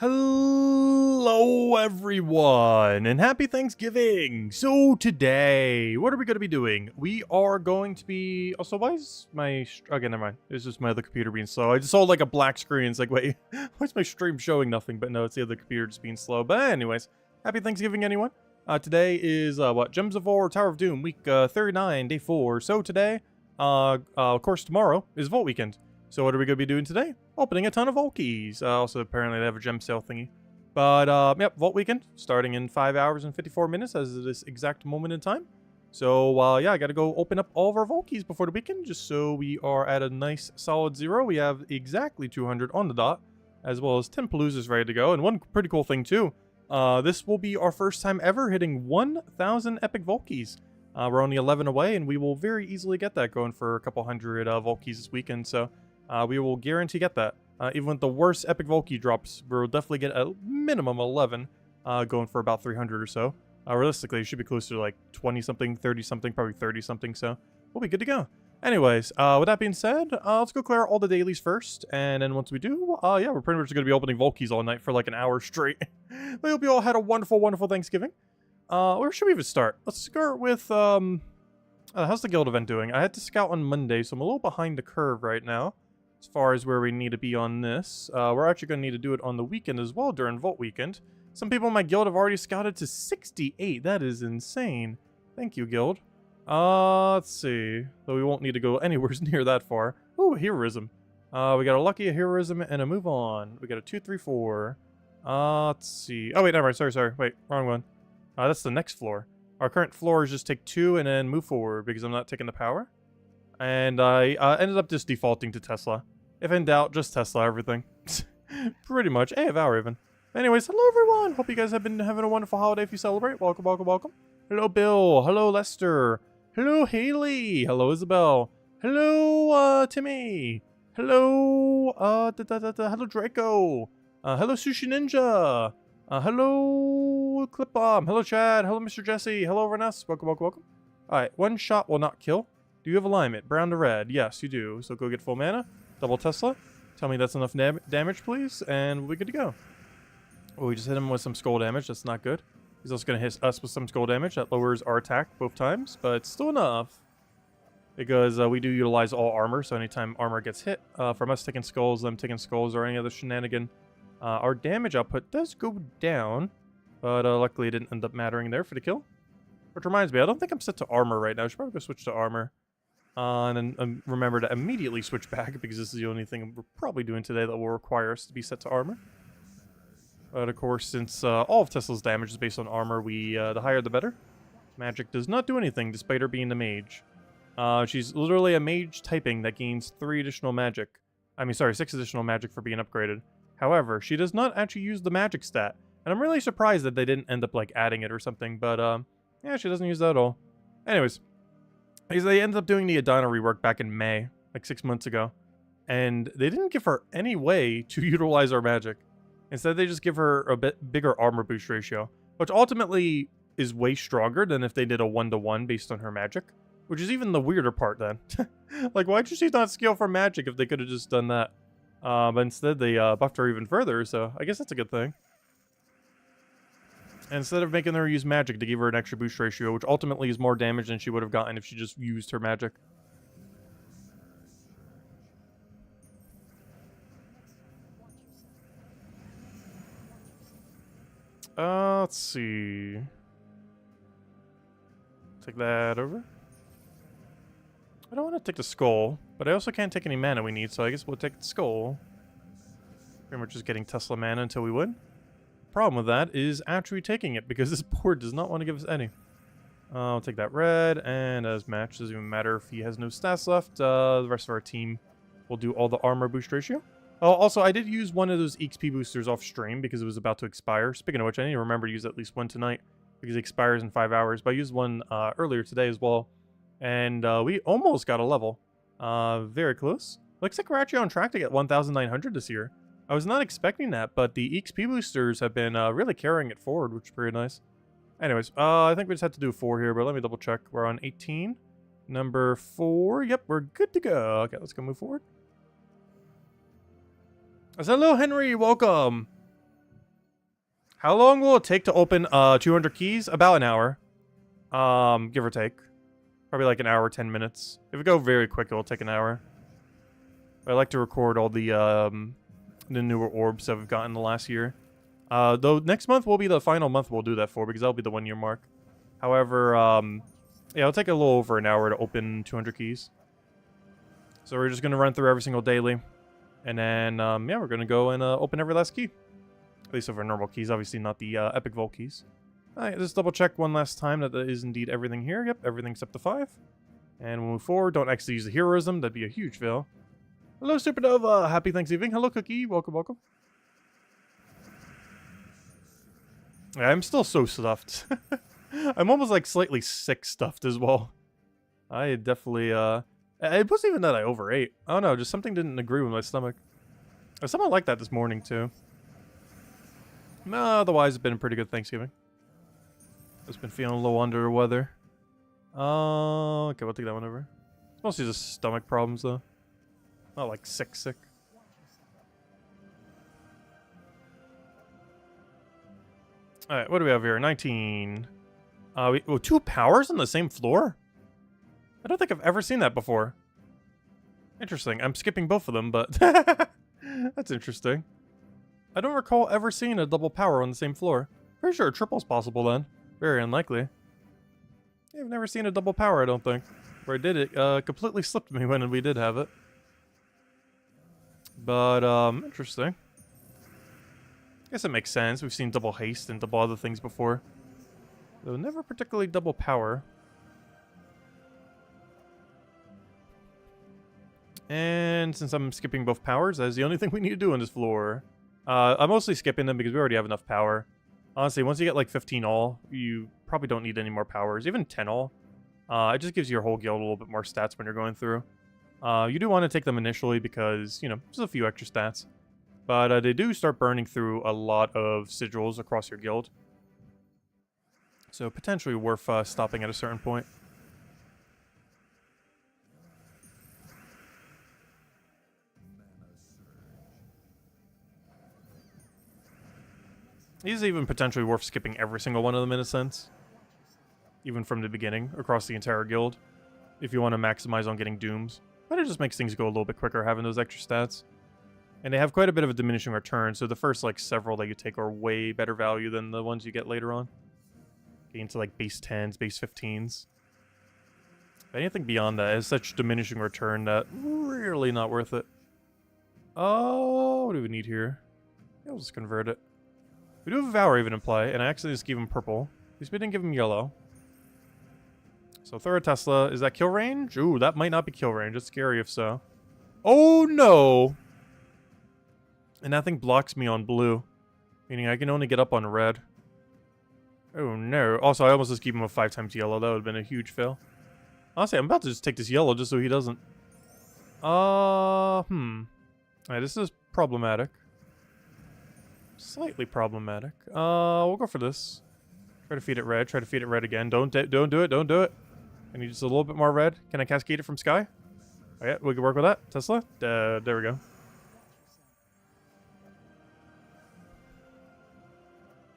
Hello, everyone, and happy Thanksgiving! So today, what are we going to be doing? We are going to be... Also, why is my... Okay, never mind. It's just my other computer being slow. I just saw like a black screen. It's like, wait, why is my stream showing nothing? But no, it's the other computer just being slow. But anyways, happy Thanksgiving, anyone. Today is, what? Gems of War, Tower of Doom, week 39, day 4. So today, of course, tomorrow is Vault Weekend. So what are we going to be doing today? Opening a ton of Vault keys. Also, apparently they have a gem sale thingy. But, yep, Vault Weekend, starting in 5 hours and 54 minutes as of this exact moment in time. So, yeah, I got to go open up all of our Vault keys before the weekend, just so we are at a nice solid 0. We have exactly 200 on the dot, as well as 10 Paloozas ready to go. And one pretty cool thing, too. This will be our first time ever hitting 1,000 epic Vault keys. We're only 11 away, and we will very easily get that going for a couple hundred Vault keys this weekend, so... we will guarantee get that. Even with the worst epic Volkey drops, we'll definitely get a minimum 11, going for about 300 or so. Realistically, it should be closer to like 20-something, 30-something, probably 30-something, so we'll be good to go. Anyways, with that being said, let's go clear all the dailies first, and then once we do, yeah, we're pretty much going to be opening Volkeys all night for like an hour straight. I hope you all had a wonderful, wonderful Thanksgiving. Where should we even start? Let's start with, how's the guild event doing? I had to scout on Monday, so I'm a little behind the curve right now. As far as where we need to be on this. We're actually going to need to do it on the weekend as well during Vault Weekend. Some people in my guild have already scouted to 68. That is insane. Thank you, guild. Let's see. Though we won't need to go anywhere near that far. Ooh, heroism. We got a lucky, a heroism, and a move on. We got a 2, 3, 4. Let's see. Oh, wait, never mind. Sorry. Wait, wrong one. That's the next floor. Our current floor is just take 2 and then move forward because I'm not taking the power. And I ended up just defaulting to Tesla. If in doubt, just Tesla everything. Pretty much. Hey, Valor even. Anyways, hello everyone. Hope you guys have been having a wonderful holiday if you celebrate. Welcome, welcome, welcome. Hello, Bill. Hello, Lester. Hello, Haley. Hello, Isabel. Hello, Timmy. Hello, hello, Draco. Hello, Sushi Ninja. Hello, Clip Bomb. Hello, Chad. Hello, Mr. Jesse. Hello, Reness. Welcome, welcome, welcome. Alright, one shot will not kill. Do you have alignment? Brown to red. Yes, you do. So go get full mana. Double Tesla. Tell me that's enough damage, please. And we're good to go. Oh, we just hit him with some skull damage. That's not good. He's also going to hit us with some skull damage. That lowers our attack both times. But it's still enough. Because we do utilize all armor. So anytime armor gets hit from us taking skulls, them taking skulls, or any other shenanigan, our damage output does go down. But luckily it didn't end up mattering there for the kill. Which reminds me, I don't think I'm set to armor right now. I should probably go switch to armor. And then remember to immediately switch back because this is the only thing we're probably doing today that will require us to be set to armor. But of course, since all of Tesla's damage is based on armor, the higher the better. Magic does not do anything despite her being the mage. She's literally a mage typing that gains 3 additional magic. I mean, sorry, 6 additional magic for being upgraded. However, she does not actually use the magic stat. And I'm really surprised that they didn't end up like adding it or something, but yeah, she doesn't use that at all. Anyways. They ended up doing the Adana rework back in May, like 6 months ago. And they didn't give her any way to utilize our magic. Instead, they just give her a bit bigger armor boost ratio, which ultimately is way stronger than if they did a 1-to-1 based on her magic. Which is even the weirder part then. Like, why'd she not scale for magic if they could have just done that? But instead, they buffed her even further, so I guess that's a good thing. Instead of making her use magic to give her an extra boost ratio, which ultimately is more damage than she would have gotten if she just used her magic. Let's see. Take that over. I don't want to take the skull, but I also can't take any mana we need, so I guess we'll take the skull. Pretty much just getting Tesla mana until we win. Problem with that is actually taking it because this board does not want to give us any. I'll take that red, and as match, doesn't even matter if he has no stats left. The rest of our team will do all the armor boost ratio. Oh, also, I did use one of those XP boosters off stream because it was about to expire. Speaking of which, I need to remember to use at least one tonight because it expires in 5 hours. But I used one earlier today as well, and we almost got a level. Very close. Looks like we're actually on track to get 1,900 this year. I was not expecting that, but the XP boosters have been really carrying it forward, which is pretty nice. Anyways, I think we just have to do 4 here, but let me double check. We're on 18. Number 4. Yep, we're good to go. Okay, let's go move forward. I said, hello, Henry. Welcome. How long will it take to open 200 keys? About an hour. Give or take. Probably like an hour, 10 minutes. If we go very quick, it'll take an hour. But I like to record all the newer orbs that we've gotten the last year. Though next month will be the final month we'll do that for, because that'll be the 1 year mark. However, yeah, it'll take a little over an hour to open 200 keys. So we're just going to run through every single daily. And then, yeah, we're going to go and open every last key. At least of our normal keys, obviously not the Epic Vault keys. Alright, just double check one last time that is indeed everything here. Yep, everything's up to 5. And we'll move forward. Don't actually use the heroism. That'd be a huge fail. Hello, Supernova. Happy Thanksgiving. Hello, Cookie. Welcome, welcome. Yeah, I'm still so stuffed. I'm almost like slightly sick stuffed as well. I definitely, it wasn't even that I overate. Oh no, just something didn't agree with my stomach. There's something like that this morning too. No, otherwise it's been a pretty good Thanksgiving. Just been feeling a little under the weather. Okay, we'll take that one over. It's mostly just stomach problems though. Not like sick. Alright, what do we have here? 19. Oh, 2 powers on the same floor? I don't think I've ever seen that before. Interesting. I'm skipping both of them, but that's interesting. I don't recall ever seeing a double power on the same floor. Pretty sure a triple's possible then. Very unlikely. Yeah, I've never seen a double power, I don't think. Where I did it, completely slipped me when we did have it. But, interesting. Guess it makes sense. We've seen double haste and double other things before. Though never particularly double power. And since I'm skipping both powers, that's the only thing we need to do on this floor. I'm mostly skipping them because we already have enough power. Honestly, once you get like 15 all, you probably don't need any more powers. Even 10 all. It just gives your whole guild a little bit more stats when you're going through. You do want to take them initially because, you know, just a few extra stats. But they do start burning through a lot of sigils across your guild. So potentially worth stopping at a certain point. These even potentially worth skipping every single one of them in a sense. Even from the beginning, across the entire guild. If you want to maximize on getting dooms. But it just makes things go a little bit quicker having those extra stats. And they have quite a bit of a diminishing return, so the first like several that you take are way better value than the ones you get later on. Getting to like base 10s, base 15s. Anything beyond that is such diminishing return that really not worth it. Oh, what do we need here? Yeah, we'll just convert it. We do have a Vow Raven in play, and I actually just gave him purple. At least we didn't give him yellow. So throw a Tesla. Is that kill range? Ooh, that might not be kill range. It's scary if so. Oh no! And that thing blocks me on blue. Meaning I can only get up on red. Oh no. Also, I almost just gave him a 5 times yellow. That would have been a huge fail. Honestly, I'm about to just take this yellow just so he doesn't. Alright, this is problematic. Slightly problematic. We'll go for this. Try to feed it red. Try to feed it red again. Don't do it. Don't do it. I need just a little bit more red. Can I cascade it from sky? Oh, yeah, we can work with that. Tesla. There we go.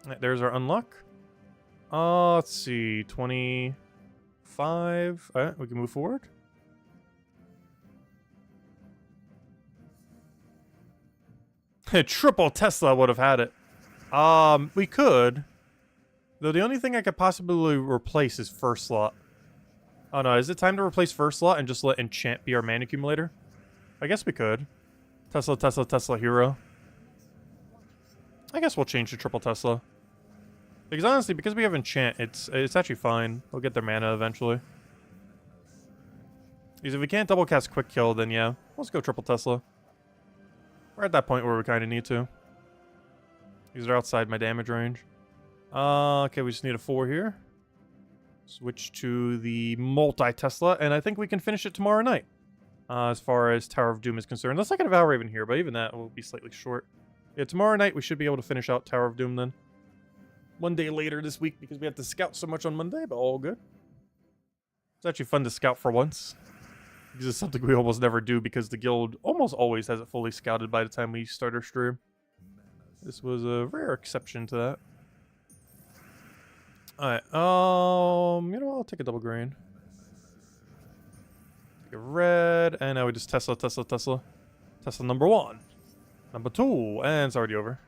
Right, there's our unlock. Let's see. 25. Alright, we can move forward. Triple Tesla would have had it. We could. Though the only thing I could possibly replace is first slot. Oh no, is it time to replace first slot and just let enchant be our mana accumulator? I guess we could. Tesla, Tesla, Tesla, hero. I guess we'll change to triple Tesla. Because honestly, because we have enchant, it's actually fine. We'll get their mana eventually. Because if we can't double cast quick kill, then yeah, let's go triple Tesla. We're at that point where we kind of need to. These are outside my damage range. Okay, we just need a 4 here. Switch to the multi-Tesla, and I think we can finish it tomorrow night. As far as Tower of Doom is concerned. Unless I get a Vow Raven here, but even that will be slightly short. Yeah, tomorrow night we should be able to finish out Tower of Doom then. One day later this week because we have to scout so much on Monday, but all good. It's actually fun to scout for once. Because it's something we almost never do because the guild almost always has it fully scouted by the time we start our stream. This was a rare exception to that. Alright, you know what? I'll take a double green. Take a red, and now we just Tesla. Tesla number 1. Number 2, and it's already over.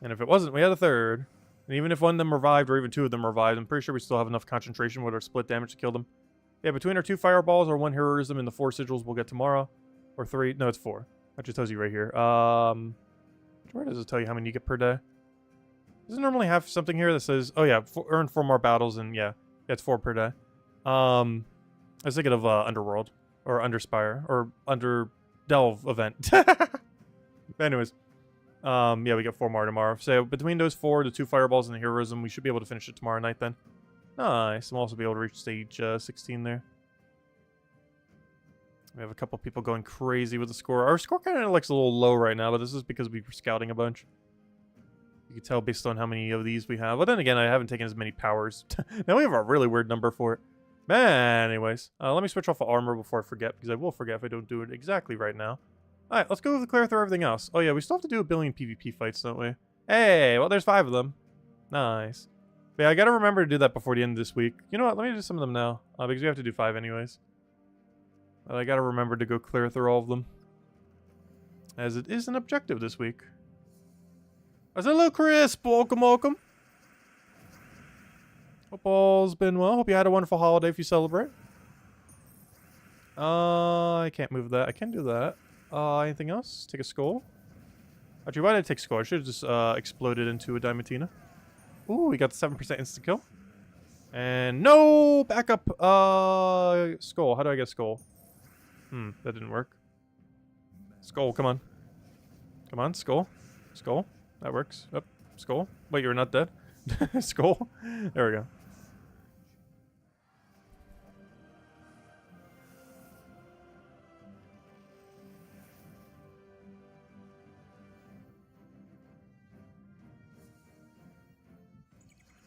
And if it wasn't, we had a third. And even if one of them revived, or even 2 of them revived, I'm pretty sure we still have enough concentration with our split damage to kill them. Yeah, between our 2 fireballs, our 1 heroism, and the 4 sigils we'll get tomorrow. Or 3, no, it's 4. That just tells you right here. Where does it tell you how many you get per day? Does it normally have something here that says, oh yeah, earn 4 more battles, and yeah, it's 4 per day. I was thinking of Underworld, or Underspire, or Underdelve event. Anyways, yeah, we get 4 more tomorrow. So between those 4, the 2 fireballs and the heroism, we should be able to finish it tomorrow night then. Nice. We'll also be able to reach stage 16 there. We have a couple people going crazy with the score. Our score kind of looks a little low right now, but this is because we were scouting a bunch. You can tell based on how many of these we have. But then again, I haven't taken as many powers. Now we have a really weird number for it. Man, anyways. Let me switch off of armor before I forget, because I will forget if I don't do it exactly right now. Alright, let's go clear through everything else. Oh yeah, we still have to do a billion PvP fights, don't we? Hey, well there's 5 of them. Nice. But yeah, I gotta remember to do that before the end of this week. You know what, let me do some of them now. Because we have to do 5 anyways. But I gotta remember to go clear through all of them. As it is an objective this week. Hello, Crisp! Welcome. Hope all's been well. Hope you had a wonderful holiday if you celebrate. I can't move that. I can do that. Anything else? Take a skull. Actually, why did I take skull? I should have just exploded into a Diamantina. Ooh, we got the 7% insta kill. And no backup. Skull. How do I get skull? That didn't work. Skull, come on. Come on, skull. Skull. That works. Up, skull. Wait, you're not dead. Skull. There we go.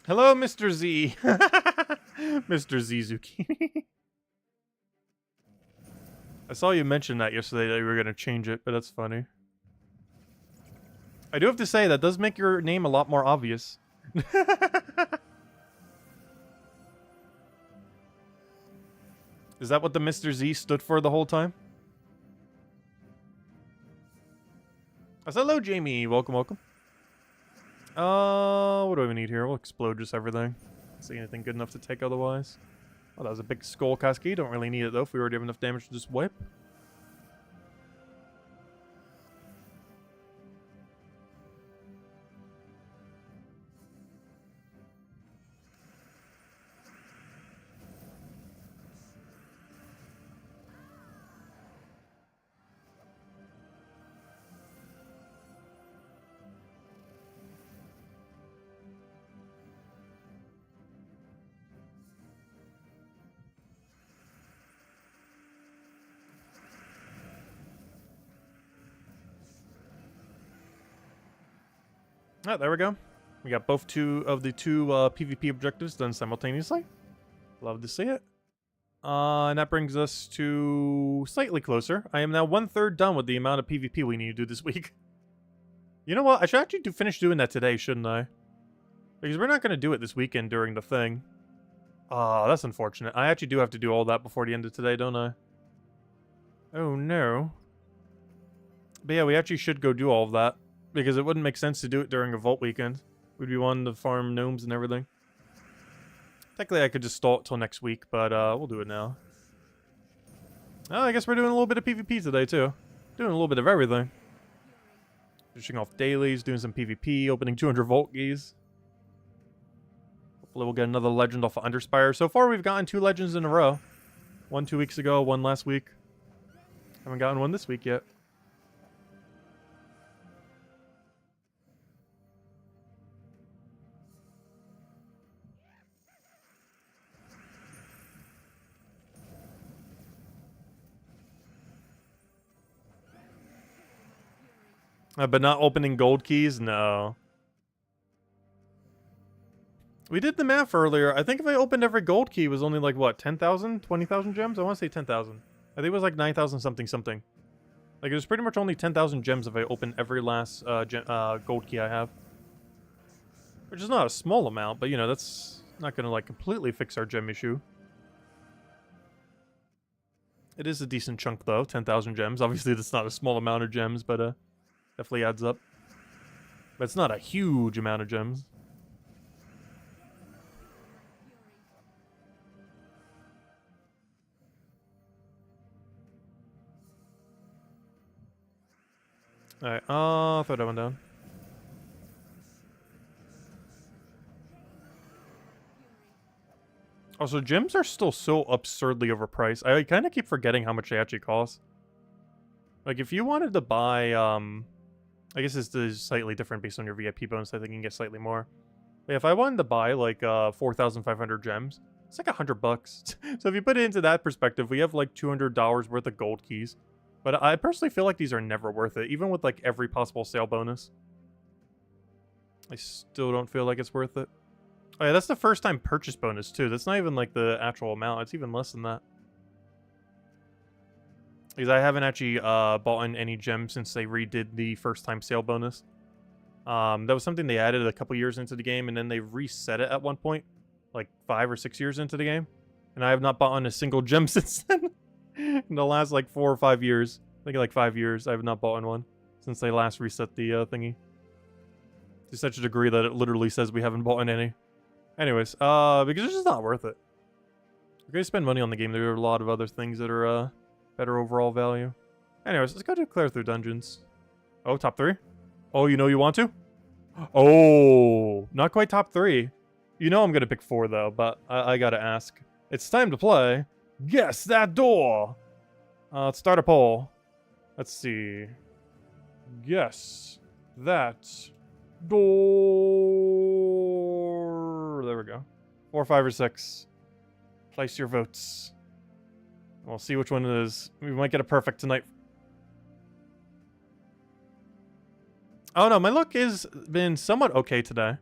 Hello, Mr. Z. Mr. Z Zucchini. I saw you mention that yesterday that you were going to change it, but that's funny. I do have to say, that does make your name a lot more obvious. Is that what the Mr. Z stood for the whole time? Hello, Jamie. Welcome. What do we need here? We'll explode just everything. Don't see anything good enough to take otherwise. Oh, that was a big skull cascade. Don't really need it though if we already have enough damage to just wipe. Ah, there we go. We got both of the two PvP objectives done simultaneously. Love to see it. And that brings us to slightly closer. I am now 1/3 done with the amount of PvP we need to do this week. You know what? I should actually finish doing that today, shouldn't I? Because we're not going to do it this weekend during the thing. Ah, that's unfortunate. I actually do have to do all that before the end of today, don't I? Oh, no. But yeah, we actually should go do all of that. Because it wouldn't make sense to do it during a vault weekend. We'd be wanting to farm gnomes and everything. Technically, I could just stall it till next week, but we'll do it now. Oh, I guess we're doing a little bit of PvP today, too. Doing a little bit of everything. Finishing off dailies, doing some PvP, opening 200 vault keys. Hopefully we'll get another legend off of Underspire. So far, we've gotten 2 legends in a row. 1 2 weeks ago, 1 last week. Haven't gotten 1 this week yet. But not opening gold keys? No. We did the math earlier. I think if I opened every gold key, it was only like, what, 10,000? 20,000 gems? I want to say 10,000. I think it was like 9,000 something. Like, it was pretty much only 10,000 gems if I opened every last gold key I have. Which is not a small amount, but, you know, that's Not gonna, like, completely fix our gem issue. It is a decent chunk, though. 10,000 gems. Obviously, that's not a small amount of gems, but definitely adds up. But it's not a huge amount of gems. Alright, throw that one down. Also, gems are still so absurdly overpriced. I kind of keep forgetting how much they actually cost. Like, if you wanted to buy, I guess this is slightly different based on your VIP bonus. I think you can get slightly more. But yeah, if I wanted to buy, like, 4,500 gems, it's like $100. So if you put it into that perspective, we have, like, $200 worth of gold keys. But I personally feel like these are never worth it, even with, like, every possible sale bonus. I still don't feel like it's worth it. Oh yeah, that's the first time purchase bonus, too. That's not even, like, the actual amount. It's even less than that. Because I haven't actually bought in any gems since they redid the first time sale bonus. That was something they added a couple years into the game, and then they reset it at one point, like 5 or 6 years into the game. And I have not bought on a single gem since then. In the last, like, 4 or 5 years. I think, like, 5 years, I have not bought on one since they last reset the thingy. To such a degree that it literally says we haven't bought in any. Anyways, because it's just not worth it. We're going to spend money on the game. There are a lot of other things that are, better overall value. Anyways, let's go to clear through dungeons. Oh, top 3? Oh, you know you want to? Oh, not quite top 3. You know I'm going to pick 4, though, but I got to ask. It's time to play Guess That Door. Let's start a poll. Let's see. Guess that door. There we go. 4, 5, or 6. Place your votes. We'll see which one it is. We might get a perfect tonight. Oh no, my luck has been somewhat okay today.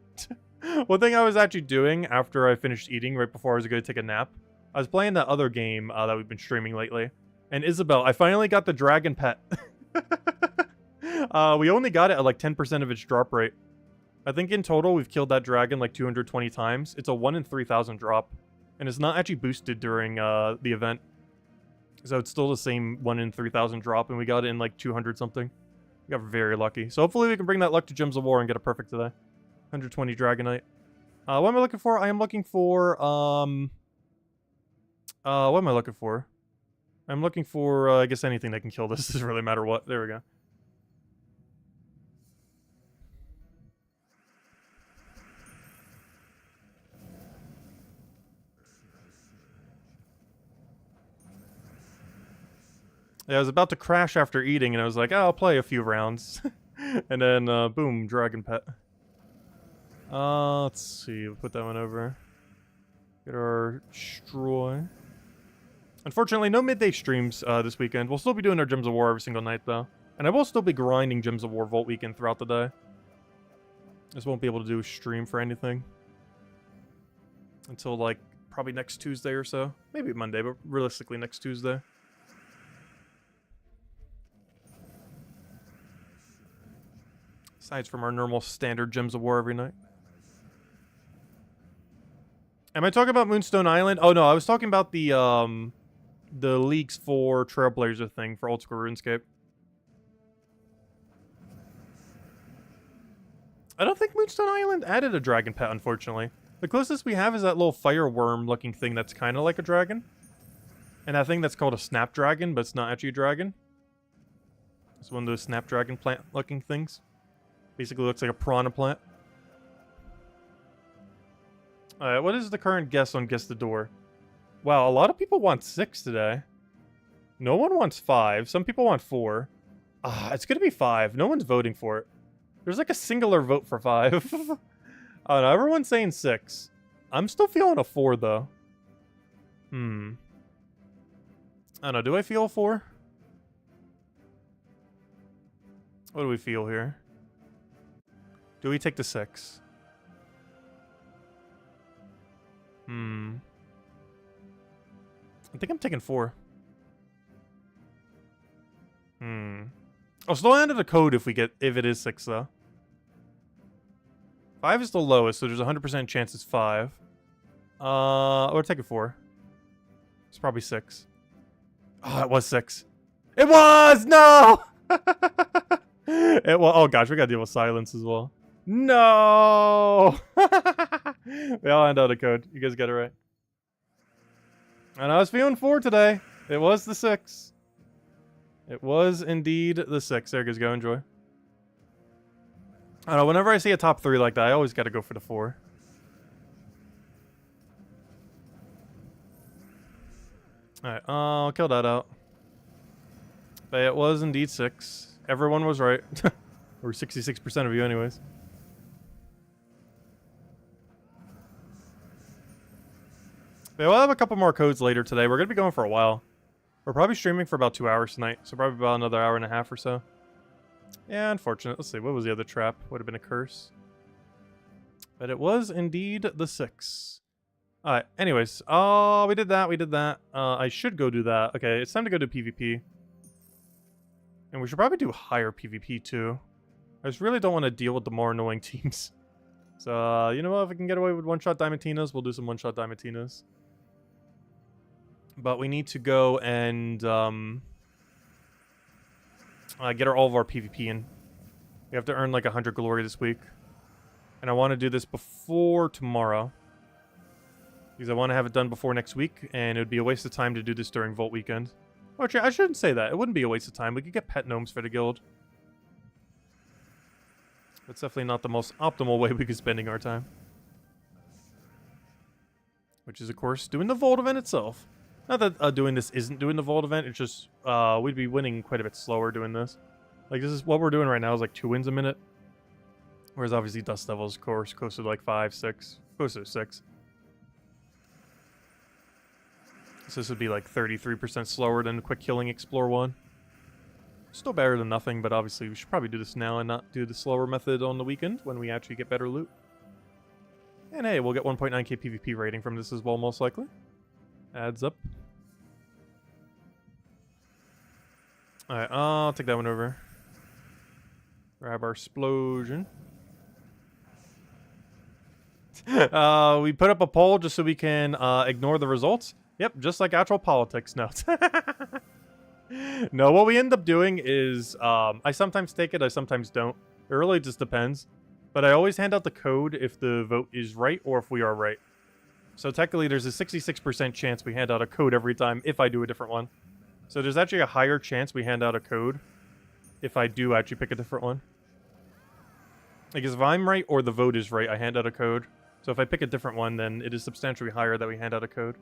One thing I was actually doing after I finished eating, right before I was going to take a nap, I was playing that other game that we've been streaming lately. And Isabel, I finally got the dragon pet. We only got it at like 10% of its drop rate. I think in total we've killed that dragon like 220 times. It's a 1 in 3,000 drop. And it's not actually boosted during the event. So it's still the same 1 in 3,000 drop, and we got it in like 200 something. We got very lucky. So hopefully we can bring that luck to Gems of War and get a perfect today. 120 Dragonite. What am I looking for? I am looking for, what am I looking for? I'm looking for, I guess anything that can kill this. Doesn't really matter what. There we go. Yeah, I was about to crash after eating, and I was like, oh, I'll play a few rounds. And then, boom, Dragon Pet. Let's see, we'll put that one over. Get our Destroy. Unfortunately, no midday streams this weekend. We'll still be doing our Gems of War every single night, though. And I will still be grinding Gems of War Vault Weekend throughout the day. Just won't be able to do a stream for anything. Until, like, probably next Tuesday or so. Maybe Monday, but realistically next Tuesday. Aside from our normal standard Gems of War every night. Am I talking about Moonstone Island? Oh no, I was talking about the Leagues 4 Trailblazer thing for Old School RuneScape. I don't think Moonstone Island added a dragon pet, unfortunately. The closest we have is that little fireworm looking thing that's kind of like a dragon. And that thing that's called a snapdragon, but it's not actually a dragon. It's one of those snapdragon plant looking things. Basically looks like a piranha plant. Alright, what is the current guess on Guess the Door? Wow, a lot of people want 6 today. No one wants 5. Some people want 4. It's gonna be 5. No one's voting for it. There's like a singular vote for 5. I don't know, everyone's saying 6. I'm still feeling a 4, though. I don't know, do I feel a 4? What do we feel here? Do we take the 6? I think I'm taking 4. I'll still enter the code if it is 6 though. 5 is the lowest, so there's a 100% chance it's 5. Or take it 4. It's probably 6. Oh, it was 6. It was! No! Oh gosh, we gotta deal with silence as well. No! We all hand out a code. You guys got it right. And I was feeling 4 today. It was the 6. It was indeed the 6. There you guys go, enjoy. I don't know, whenever I see a top 3 like that, I always gotta go for the 4. Alright, I'll kill that out. But it was indeed 6. Everyone was right. Or 66% of you anyways. But we'll have a couple more codes later today. We're going to be going for a while. We're probably streaming for about 2 hours tonight. So probably about another hour and a half or so. Yeah, unfortunate. Let's see. What was the other trap? Would have been a curse. But it was indeed the 6. Alright, anyways. Oh, we did that. We did that. I should go do that. Okay, it's time to go to PvP. And we should probably do higher PvP too. I just really don't want to deal with the more annoying teams. So, you know what? If we can get away with one-shot Diamantinas, we'll do some one-shot Diamantinas. But we need to go and get all of our PvP in. We have to earn like 100 glory this week. And I want to do this before tomorrow. Because I want to have it done before next week. And it would be a waste of time to do this during Vault Weekend. Actually, I shouldn't say that. It wouldn't be a waste of time. We could get pet gnomes for the guild. That's definitely not the most optimal way we could be spending our time. Which is, of course, doing the Vault event itself. Not that doing this isn't doing the Vault event. It's just we'd be winning quite a bit slower doing this. Like, this is what we're doing right now is like 2 wins a minute. Whereas, obviously, Dust Devils, of course, closer to like 5, 6. Closer to 6. So this would be like 33% slower than Quick Killing Explore 1. Still better than nothing, but obviously we should probably do this now and not do the slower method on the weekend when we actually get better loot. And hey, we'll get 1.9k PvP rating from this as well, most likely. Adds up. Alright, I'll take that one over. Grab our explosion. We put up a poll just so we can ignore the results. Yep, just like actual politics. No. No, what we end up doing is I sometimes take it, I sometimes don't. It really just depends. But I always hand out the code if the vote is right or if we are right. So technically there's a 66% chance we hand out a code every time if I do a different one. So there's actually a higher chance we hand out a code if I do actually pick a different one. Because if I'm right or the vote is right, I hand out a code. So if I pick a different one, then it is substantially higher that we hand out a code.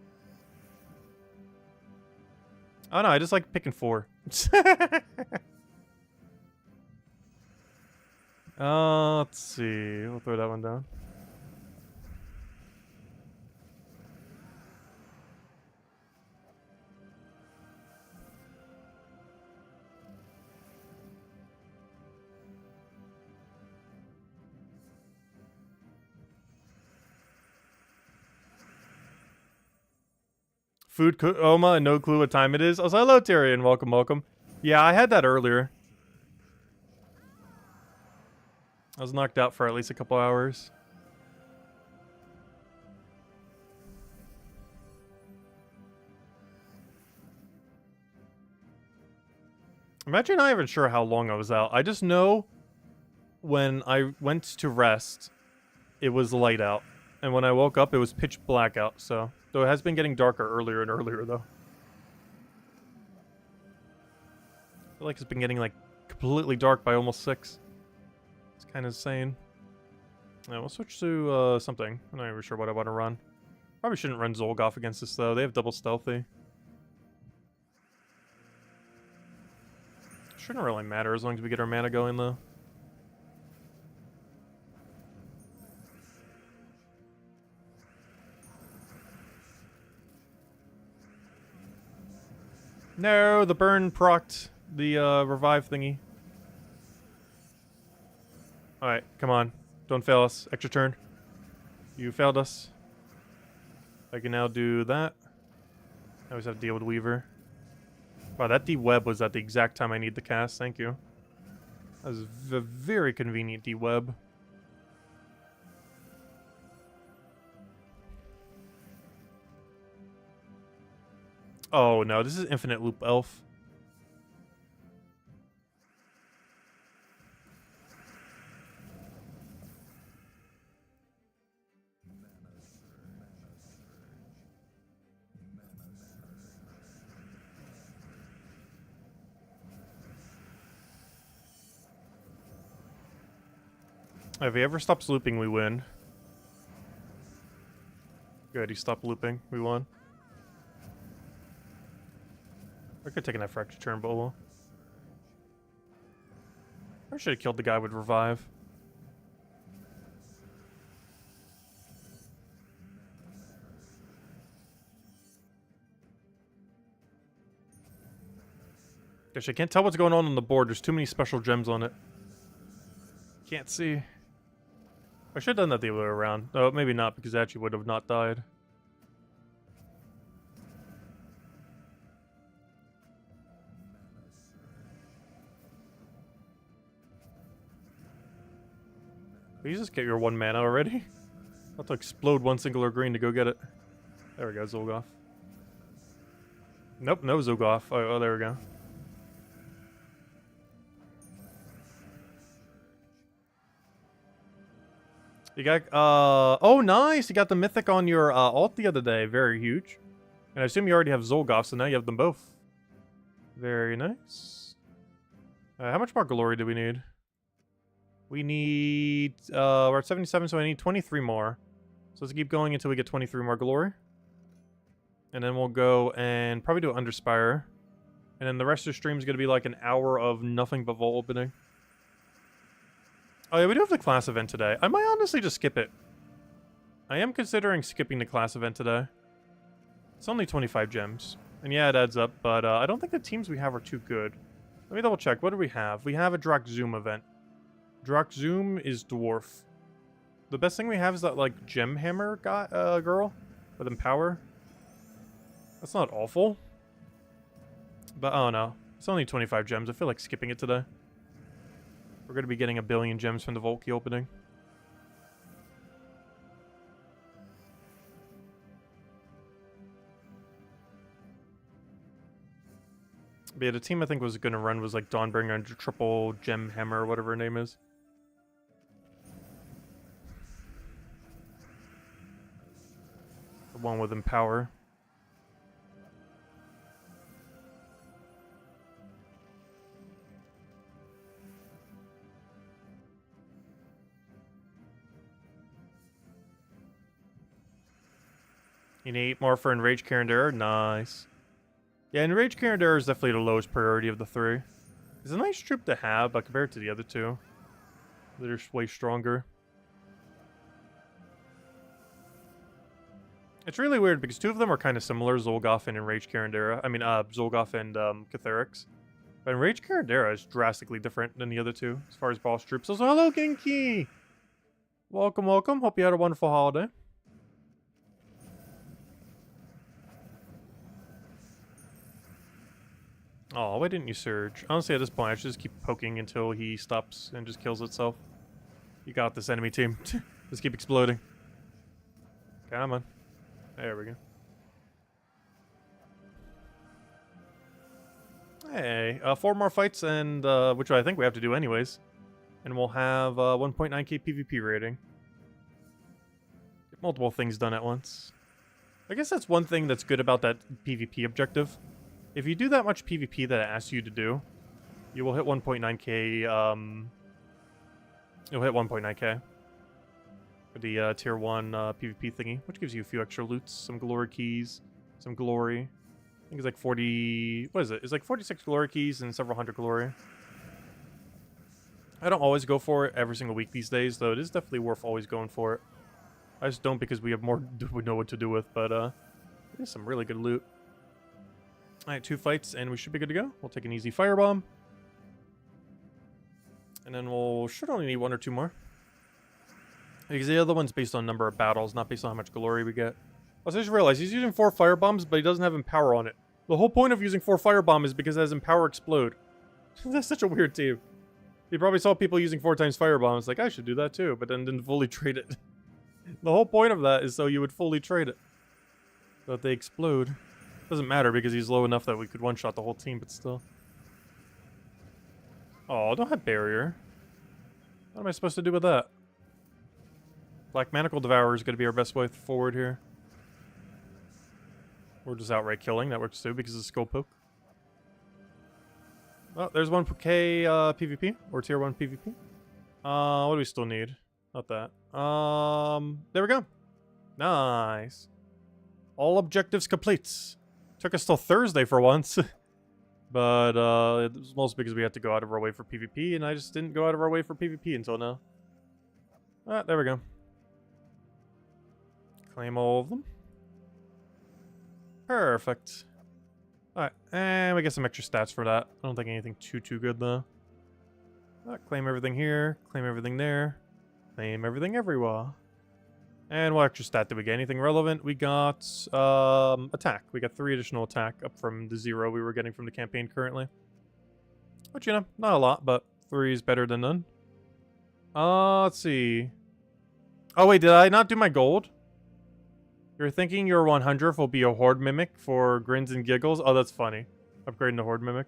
Oh no, I just like picking 4. Let's see. We'll throw that one down. Food coma and no clue what time it is. Oh, so hello, Tyrion. Welcome, welcome. Yeah, I had that earlier. I was knocked out for at least a couple hours. I'm actually not even sure how long I was out. I just know when I went to rest, it was light out. And when I woke up, it was pitch black out, so... Though it has been getting darker earlier and earlier, though. I feel like it's been getting, like, completely dark by almost 6. It's kind of insane. Yeah, we'll switch to, something. I'm not even sure what I want to run. Probably shouldn't run Zolgoth against this, though. They have double stealthy. Shouldn't really matter as long as we get our mana going, though. No, the burn procced the revive thingy. Alright, come on. Don't fail us. Extra turn. You failed us. I can now do that. I always have to deal with Weaver. Wow, that D-web was at the exact time I need the cast. Thank you. That was a very convenient D-web. Oh no, this is Infinite Loop Elf. If he ever stops looping, we win. Good, he stopped looping. We won. I could have taken that for extra turn, but oh well. I should have killed the guy with Revive. Gosh, I can't tell what's going on the board. There's too many special gems on it. Can't see. I should have done that the other way around. Oh, maybe not, because it actually would have not died. Please just get your 1 mana already. I'll have to explode 1 singular green to go get it. There we go, Zolgoth. Nope, no Zolgoth. Oh, there we go. You got, oh nice! You got the Mythic on your alt the other day. Very huge. And I assume you already have Zolgoth, so now you have them both. Very nice. How much more glory do we need? We need, we're at 77, so I need 23 more. So let's keep going until we get 23 more glory. And then we'll go and probably do an Underspire. And then the rest of the stream is going to be like an hour of nothing but vault opening. Oh yeah, we do have the class event today. I might honestly just skip it. I am considering skipping the class event today. It's only 25 gems. And yeah, it adds up, but I don't think the teams we have are too good. Let me double check. What do we have? We have a Drakzoom event. Drakzoom is Dwarf. The best thing we have is that, like, Gem Hammer guy, girl with Empower. That's not awful. But, oh no. It's only 25 gems. I feel like skipping it today. We're going to be getting 1 billion gems from the Vault Key opening. But yeah, the team I think was going to run was like Dawnbringer and Triple Gem Hammer, whatever her name is. The one with Empower. You need 8 more for Enraged Carindera. Nice. Yeah, Enraged Carindera is definitely the lowest priority of the 3. It's a nice troop to have, but compared to the other 2, they're way stronger. It's really weird because 2 of them are kind of similar, Zolgoth and Enraged Carindera. I mean, Zolgoth and Catharix. But Enraged Carindera is drastically different than the other 2 as far as boss troops. So hello, Genki! Welcome, welcome. Hope you had a wonderful holiday. Oh, why didn't you surge? Honestly, at this point, I should just keep poking until he stops and just kills itself. You got this, enemy team. Just keep exploding. Come on. There we go. Hey, 4 more fights, and which I think we have to do anyways. And we'll have 1.9k PvP rating. Get multiple things done at once. I guess that's one thing that's good about that PvP objective. If you do that much PvP that it asks you to do, you will hit 1.9k, you'll hit 1.9k. For the tier 1 PvP thingy, which gives you a few extra loots, some glory keys, some glory. I think it's like 40, what is it? It's like 46 glory keys and several hundred glory. I don't always go for it every single week these days, though it is definitely worth always going for it. I just don't because we have more we know what to do with, but there's some really good loot. Alright, 2 fights and we should be good to go. We'll take an easy firebomb. And then we'll should only need 1 or 2 more. Because the other one's based on number of battles, not based on how much glory we get. I just realized he's using 4 firebombs, but he doesn't have Empower on it. The whole point of using 4 firebomb is because it has Empower Explode. That's such a weird team. You probably saw people using 4 times firebomb. It's like, I should do that too, but then didn't fully trade it. The whole point of that is so you would fully trade it. So that they explode. Doesn't matter because he's low enough that we could one-shot the whole team, but still. Oh, don't have barrier. What am I supposed to do with that? Black Manacle Devourer is going to be our best way forward here. Or just outright killing. That works too because of Skull Poke. Oh, there's 1K PvP. Or tier 1 PvP. What do we still need? Not that. There we go. Nice. All objectives complete. Took us till Thursday for once. But it was mostly because we had to go out of our way for PvP, and I just didn't go out of our way for PvP until now. Ah, there we go. Claim all of them. Perfect. Alright, and we get some extra stats for that. I don't think anything too good, though. Claim everything here, claim everything there, claim everything everywhere. And what extra stat did we get? Anything relevant? We got attack. We got 3 additional attack up from the 0 we were getting from the campaign currently. Which, you know, not a lot, but 3 is better than none. Let's see. Oh wait, did I not do my gold? You're thinking your 100th will be a Horde Mimic for grins and giggles? Oh, that's funny. Upgrading the Horde Mimic.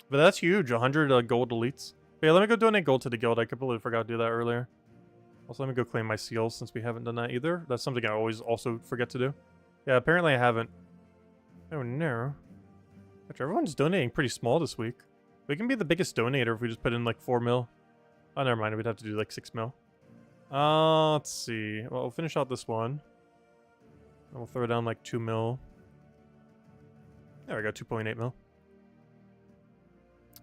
But that's huge, 100 gold elites. But yeah, let me go donate gold to the guild. I completely forgot to do that earlier. Also, let me go claim my seals since we haven't done that either. That's something I always also forget to do. Yeah, apparently I haven't. Oh no. But everyone's donating pretty small this week. We can be the biggest donator if we just put in like 4 mil. Oh, never mind. We'd have to do like 6 mil. Let's see. Well, we'll finish out this one. And we'll throw down like 2 mil. There we go, 2.8 mil.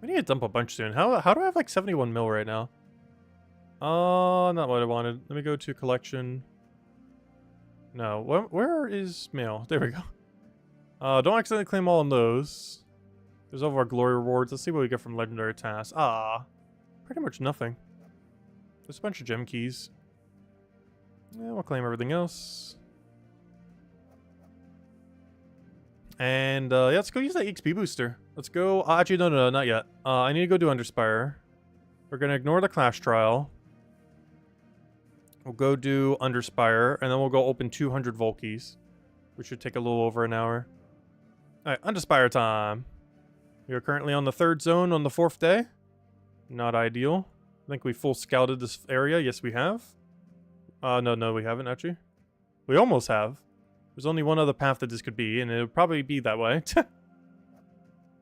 We need to dump a bunch soon. How do I have like 71 mil right now? Not what I wanted. Let me go to collection. No, where is mail? There we go. Don't accidentally claim all of those. There's all of our glory rewards. Let's see what we get from legendary tasks. Pretty much nothing. There's a bunch of gem keys. Yeah, we'll claim everything else. And yeah, let's go use that XP booster. Let's go. Actually, no, not yet. I need to go do Underspire. We're gonna ignore the Clash Trial. We'll go do Underspire, and then we'll go open 200 Volkies, which should take a little over an hour. Alright, Underspire time. We are currently on the 3rd zone on the 4th day. Not ideal. I think we full scouted this area. Yes, we have. No, we haven't, actually. We almost have. There's only one other path that this could be, and it would probably be that way.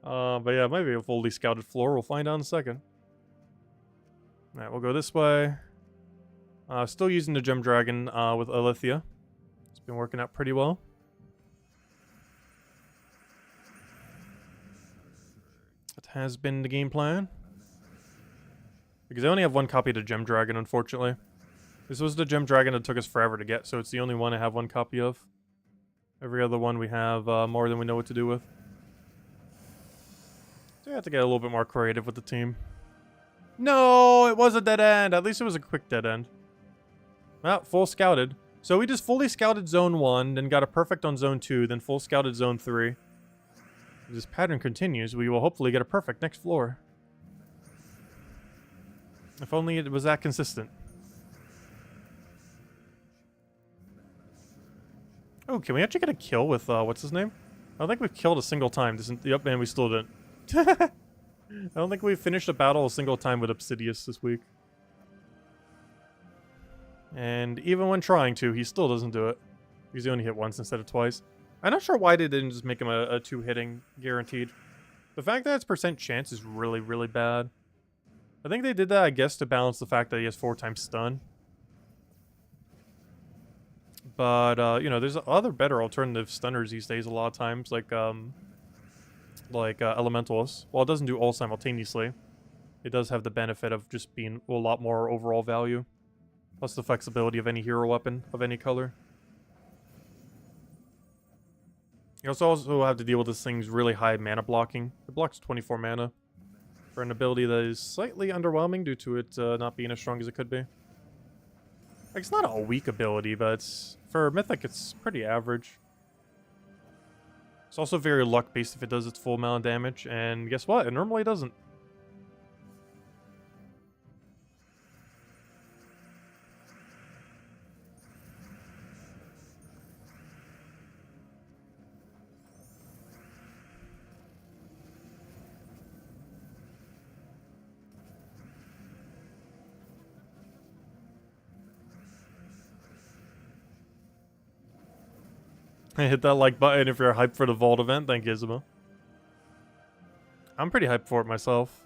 But yeah, it might be a fully scouted floor. We'll find out in a second. Alright, we'll go this way. Still using the Gem Dragon with Alethea. It's been working out pretty well. That has been the game plan. Because I only have 1 copy of the Gem Dragon, unfortunately. This was the Gem Dragon that took us forever to get, so it's the only one I have 1 copy of. Every other one we have more than we know what to do with. So I have to get a little bit more creative with the team. No, it was a dead end. At least it was a quick dead end. Well, full scouted. So we just fully scouted zone 1, then got a perfect on zone 2, then full scouted zone 3. If this pattern continues, we will hopefully get a perfect next floor. If only it was that consistent. Oh, can we actually get a kill with, what's his name? I don't think we've killed a single time. Yep, and we still didn't. I don't think we've finished a battle a single time with Obsidious this week. And even when trying to, he still doesn't do it. Because he only hit once instead of twice. I'm not sure why they didn't just make him a 2-hitting guaranteed. The fact that it's percent chance is really, really bad. I think they did that, I guess, to balance the fact that he has 4 times stun. But, you know, there's other better alternative stunners these days a lot of times, like Elementalist. While it doesn't do all simultaneously, it does have the benefit of just being a lot more overall value. Plus the flexibility of any hero weapon of any color. You also have to deal with this thing's really high mana blocking. It blocks 24 mana for an ability that is slightly underwhelming due to it not being as strong as it could be. Like, it's not a weak ability, but it's, for Mythic, it's pretty average. It's also very luck-based if it does its full amount of damage, and guess what? It normally doesn't. Hit that like button if you're hyped for the Vault event. Thank you, Isabel. I'm pretty hyped for it myself.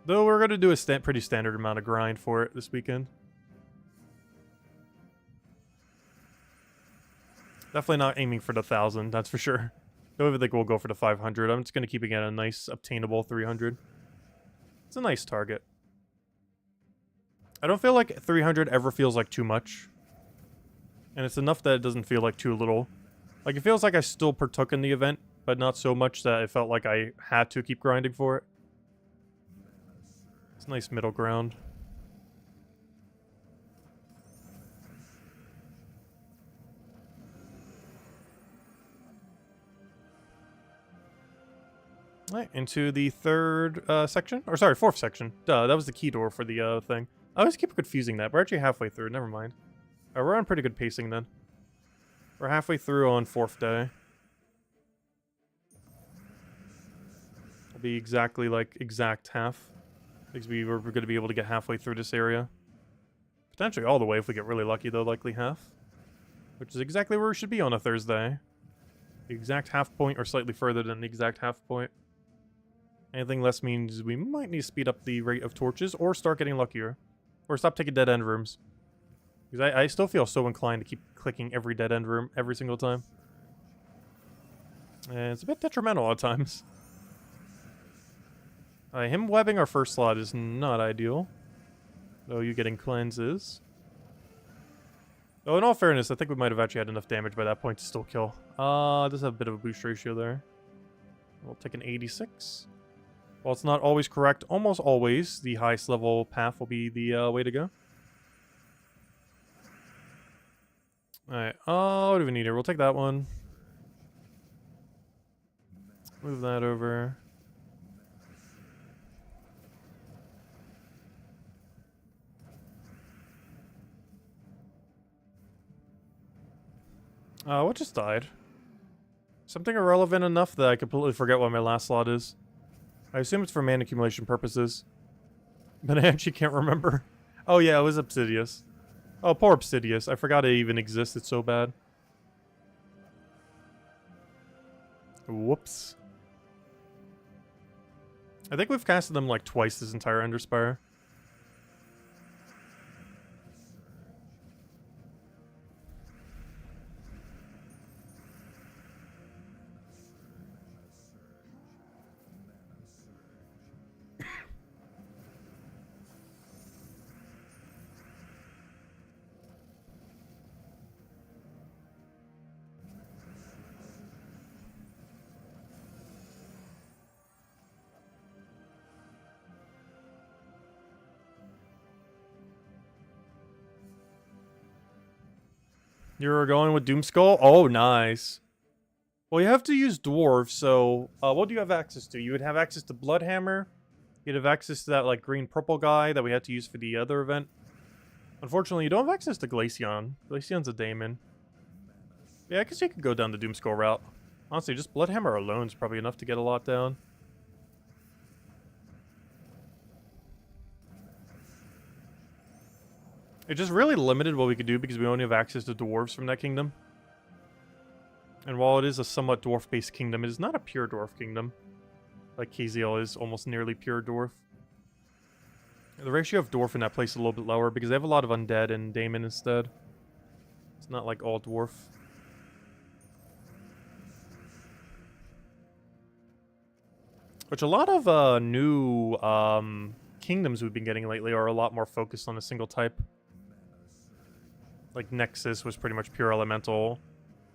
Though we're going to do a pretty standard amount of grind for it this weekend. Definitely not aiming for the 1,000, that's for sure. Don't even think we'll go for the 500. I'm just going to keep it at a nice, obtainable 300. It's a nice target. I don't feel like 300 ever feels like too much. And it's enough that it doesn't feel like too little. Like, it feels like I still partook in the event, but not so much that it felt like I had to keep grinding for it. It's a nice middle ground. Alright, into the third section. Or sorry, fourth section. Duh, that was the key door for the thing. I always keep confusing that. We're actually halfway through. Never mind. We're on pretty good pacing then. We're halfway through on fourth day. It'll be exactly like exact half. Because we're going to be able to get halfway through this area. Potentially all the way if we get really lucky though, likely half. Which is exactly where we should be on a Thursday. The exact half point or slightly further than the exact half point. Anything less means we might need to speed up the rate of torches or start getting luckier. Or stop taking dead end rooms. Because I still feel so inclined to keep clicking every dead end room every single time. And it's a bit detrimental at times. Him webbing our first slot is not ideal. Though you getting cleanses. Though in all fairness, I think we might have actually had enough damage by that point to still kill. It does have a bit of a boost ratio there. We'll take an 86. While it's not always correct, almost always the highest level path will be the way to go. Alright, what do we need here? We'll take that one. Move that over. What just died? Something irrelevant enough that I completely forget what my last slot is. I assume it's for mana accumulation purposes. But I actually can't remember. Oh yeah, it was Obsidious. Oh, poor Obsidious. I forgot it even existed so bad. Whoops. I think we've casted them like twice this entire Enderspire. You're going with Doomskull? Oh, nice. Well, you have to use Dwarves, so... what do you have access to? You would have access to Bloodhammer. You'd have access to that, like, green-purple guy that we had to use for the other event. Unfortunately, you don't have access to Glaceon. Glaceon's a daemon. Yeah, I guess you could go down the Doomskull route. Honestly, just Bloodhammer alone is probably enough to get a lot down. It just really limited what we could do because we only have access to dwarves from that kingdom. And while it is a somewhat dwarf-based kingdom, it is not a pure dwarf kingdom. Like KZL is almost nearly pure dwarf. The ratio of dwarf in that place is a little bit lower because they have a lot of undead and daemon instead. It's not like all dwarf. Which a lot of new kingdoms we've been getting lately are a lot more focused on a single type. Like Nexus was pretty much pure elemental.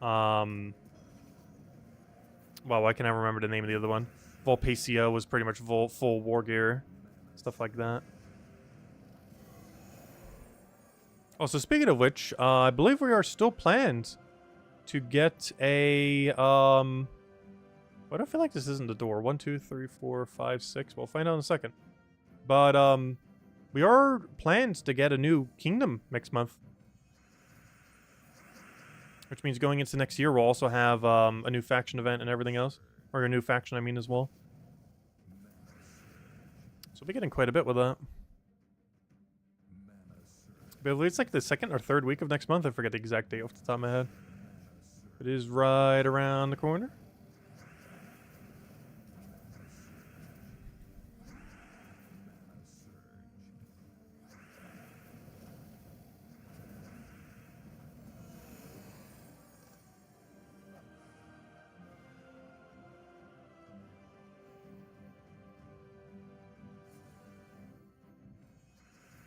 Well, why can't I remember the name of the other one? Volpacia was pretty much full war gear. Stuff like that. Oh, so speaking of which, I believe we are still planned to get a, I don't feel like this isn't the door. 1, 2, 3, 4, 5, 6. We'll find out in a second. But, we are planned to get a new kingdom next month. Which means going into next year, we'll also have, a new faction event and everything else. Or a new faction, I mean, as well. So we'll be getting quite a bit with that. But it's like the second or third week of next month. I forget the exact date off the top of my head. It is right around the corner.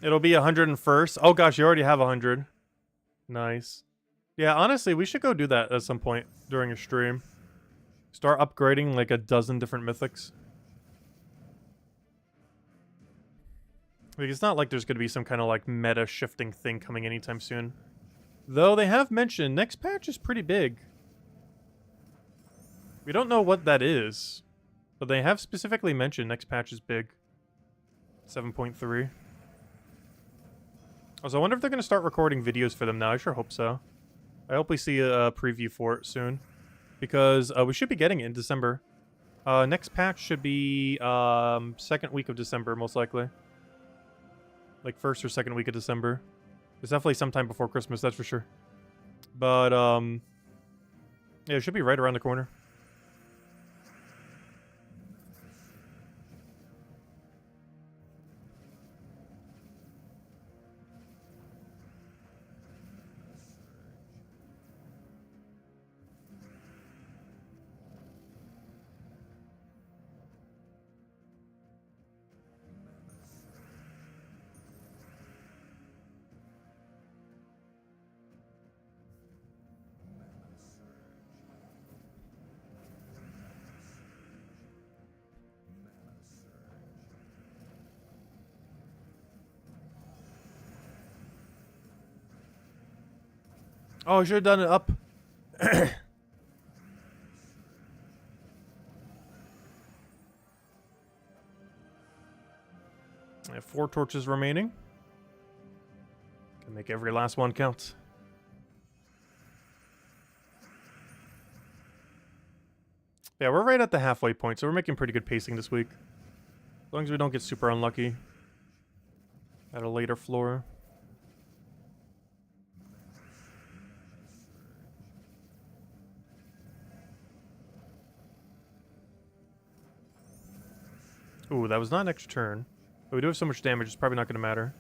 It'll be 101st. Oh gosh, you already have 100. Nice. Yeah, honestly, we should go do that at some point during a stream. Start upgrading like a dozen different mythics. Like, it's not like there's going to be some kind of like meta shifting thing coming anytime soon. Though they have mentioned next patch is pretty big. We don't know what that is, but they have specifically mentioned next patch is big. 7.3. Also, I wonder if they're going to start recording videos for them now. I sure hope so. I hope we see a preview for it soon. Because we should be getting it in December. Next patch should be second week of December, most likely. Like first or second week of December. It's definitely sometime before Christmas, that's for sure. But, yeah, it should be right around the corner. Oh, I should have done it up. I have 4 torches remaining. Can make every last one count. Yeah, we're right at the halfway point, so we're making pretty good pacing this week. As long as we don't get super unlucky at a later floor. Ooh, that was not an extra turn. But we do have so much damage, it's probably not going to matter.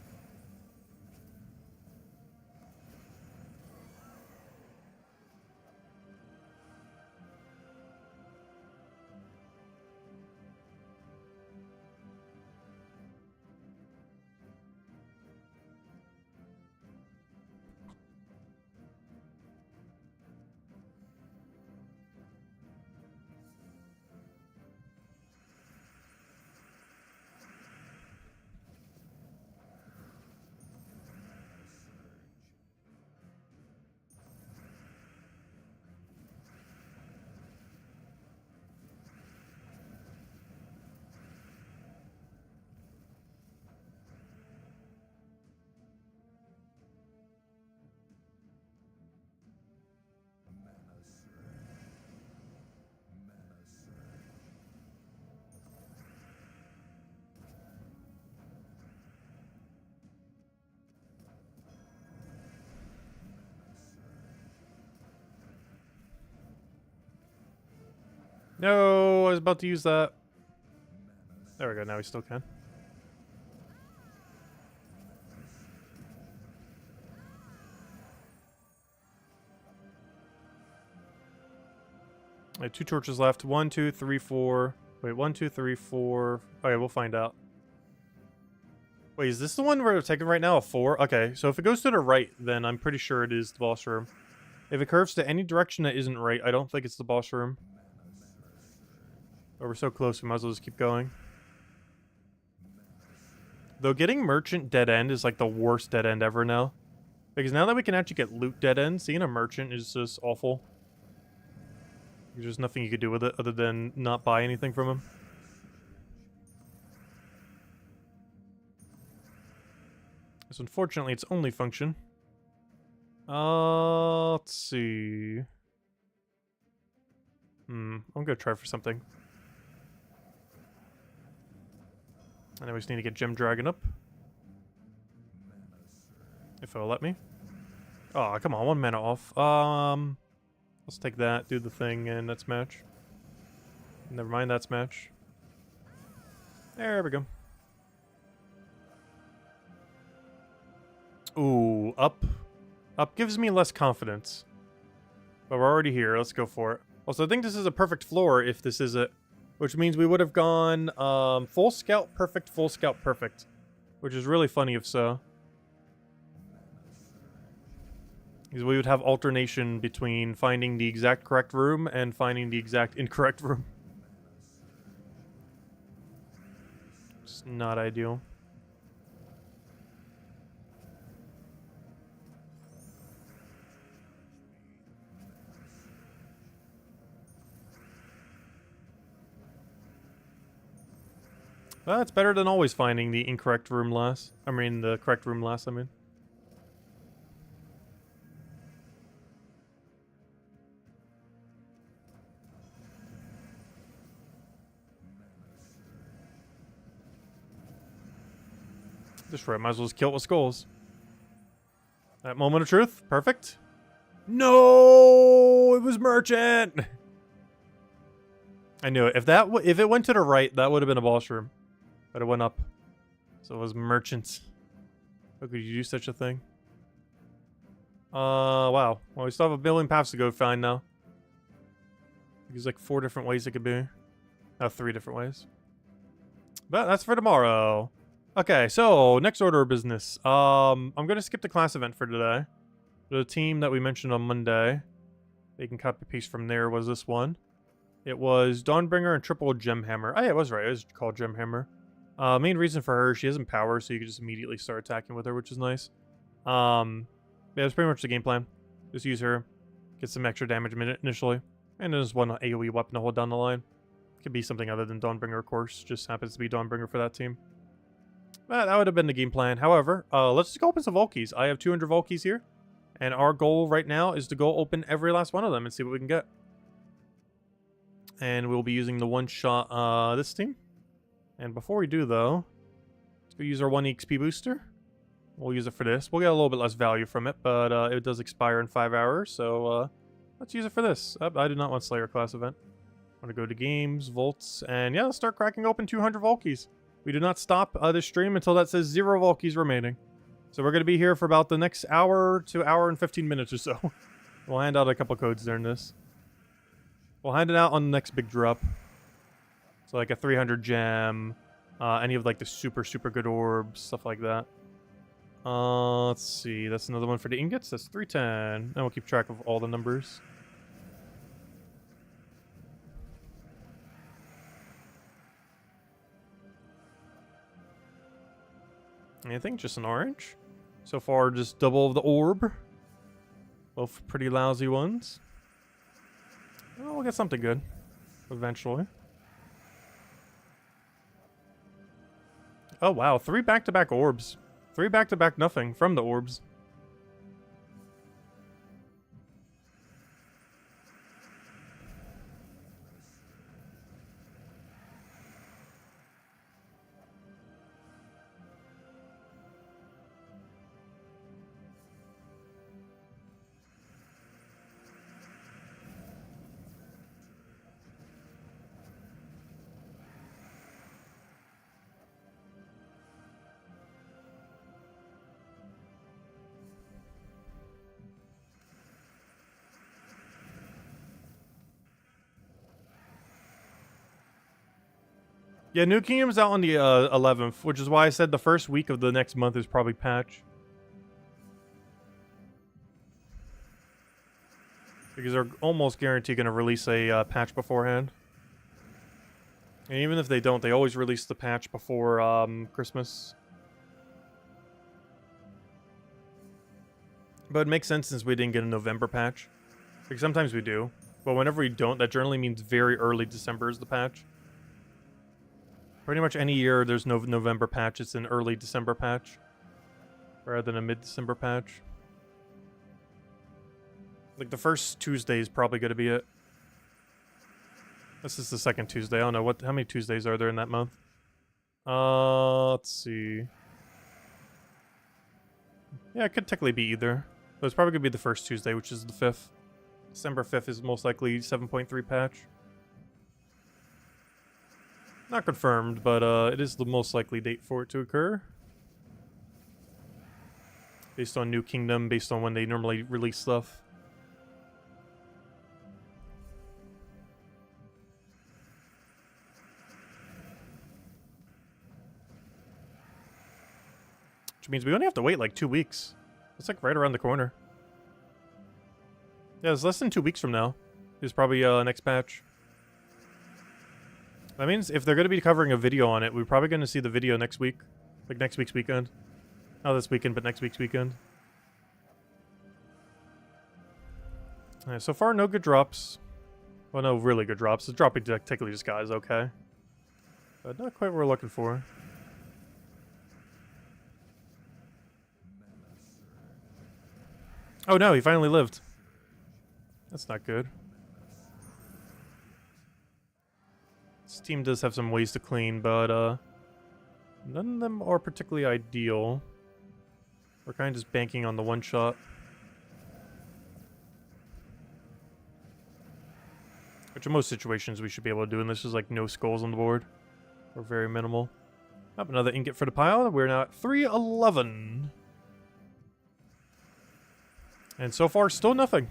No, I was about to use that. There we go, now we still can. I have 2 torches left. 1, 2, 3, 4. Wait, 1, 2, 3, 4. Okay, we'll find out. Wait, is this the one we're taking right now? A 4? Okay, so if it goes to the right, then I'm pretty sure it is the boss room. If it curves to any direction that isn't right, I don't think it's the boss room. But we're so close, we might as well just keep going. Though getting merchant dead end is like the worst dead end ever now. Because now that we can actually get loot dead end, seeing a merchant is just awful. There's nothing you could do with it other than not buy anything from him. So unfortunately, its only function. Let's see. I'm gonna try for something. And then we just need to get Gem Dragon up. If it'll let me. Oh, come on, 1 mana off. Let's take that, do the thing, and that's match. Never mind, that's match. There we go. Ooh, up. Up gives me less confidence. But we're already here. Let's go for it. Also, I think this is a perfect floor if this is it. Which means we would have gone full scout, perfect, full scout, perfect. Which is really funny if so. Because we would have alternation between finding the exact correct room and finding the exact incorrect room. It's not ideal. Well, it's better than always finding the incorrect room last. I mean, the correct room last, I mean. Just right, might as well just kill it with skulls. That moment of truth, perfect. No, it was merchant. I knew it. If it went to the right, that would have been a boss room, but it went up, so it was merchant. How could you do such a thing? Wow. Well, we still have a billion paths to go find now. There's like 4 different ways it could be. 3 different ways. But that's for tomorrow. Okay, so next order of business. I'm gonna skip the class event for today. The team that we mentioned on Monday, they can copy paste from there, was this one. It was Dawnbringer and Triple Gemhammer. Oh yeah, it was right. It was called Gemhammer. Main reason for her, she has power, so you can just immediately start attacking with her, which is nice. Yeah, that's pretty much the game plan. Just use her, get some extra damage initially, and then just one AoE weapon to hold down the line. Could be something other than Dawnbringer, of course. Just happens to be Dawnbringer for that team. But that would have been the game plan. However, let's just go open some Volkies. I have 200 Volkies here, and our goal right now is to go open every last one of them and see what we can get. And we'll be using the one-shot this team. And before we do, though, let's go use our 1 EXP booster. We'll use it for this. We'll get a little bit less value from it, but it does expire in 5 hours, so let's use it for this. I do not want Slayer class event. I want to go to games, Volts, and yeah, let's start cracking open 200 Volkies. We do not stop this stream until that says 0 Volkies remaining. So we're going to be here for about the next hour to hour and 15 minutes or so. We'll hand out a couple codes during this. We'll hand it out on the next big drop. So like a 300 gem, any of like the super good orbs, stuff like that. Let's see, that's another one for the ingots. That's 310. And we'll keep track of all the numbers. I think just an orange. So far, just double of the orb. Both pretty lousy ones. Oh, we'll get something good eventually. Oh wow, 3 back-to-back orbs. 3 back-to-back nothing from the orbs. Yeah, New Kingdom's out on the 11th, which is why I said the first week of the next month is probably patch. Because they're almost guaranteed going to release a patch beforehand. And even if they don't, they always release the patch before Christmas. But it makes sense since we didn't get a November patch. Like sometimes we do. But whenever we don't, that generally means very early December is the patch. Pretty much any year there's no November patch, it's an early December patch. Rather than a mid-December patch. Like the first Tuesday is probably going to be it. This is the second Tuesday. I don't know how many Tuesdays are there in that month. Let's see. Yeah, it could technically be either. But it's probably going to be the first Tuesday, which is the 5th. December 5th is most likely 7.3 patch. Not confirmed, but it is the most likely date for it to occur. Based on New Kingdom, based on when they normally release stuff. Which means we only have to wait like 2 weeks. It's like right around the corner. Yeah, it's less than 2 weeks from now. Is probably next patch. That means if they're going to be covering a video on it, we're probably going to see the video next week. Like next week's weekend. Not this weekend, but next week's weekend. Alright, so far no good drops. Well, no really good drops. The dropping technically just got is okay. But not quite what we're looking for. Oh no, he finally lived. That's not good. This team does have some ways to clean, but none of them are particularly ideal. We're kind of just banking on the one shot. Which in most situations we should be able to do, and this is like no skulls on the board. Or very minimal. Up another ingot for the pile. We're now at 311. And so far, still nothing.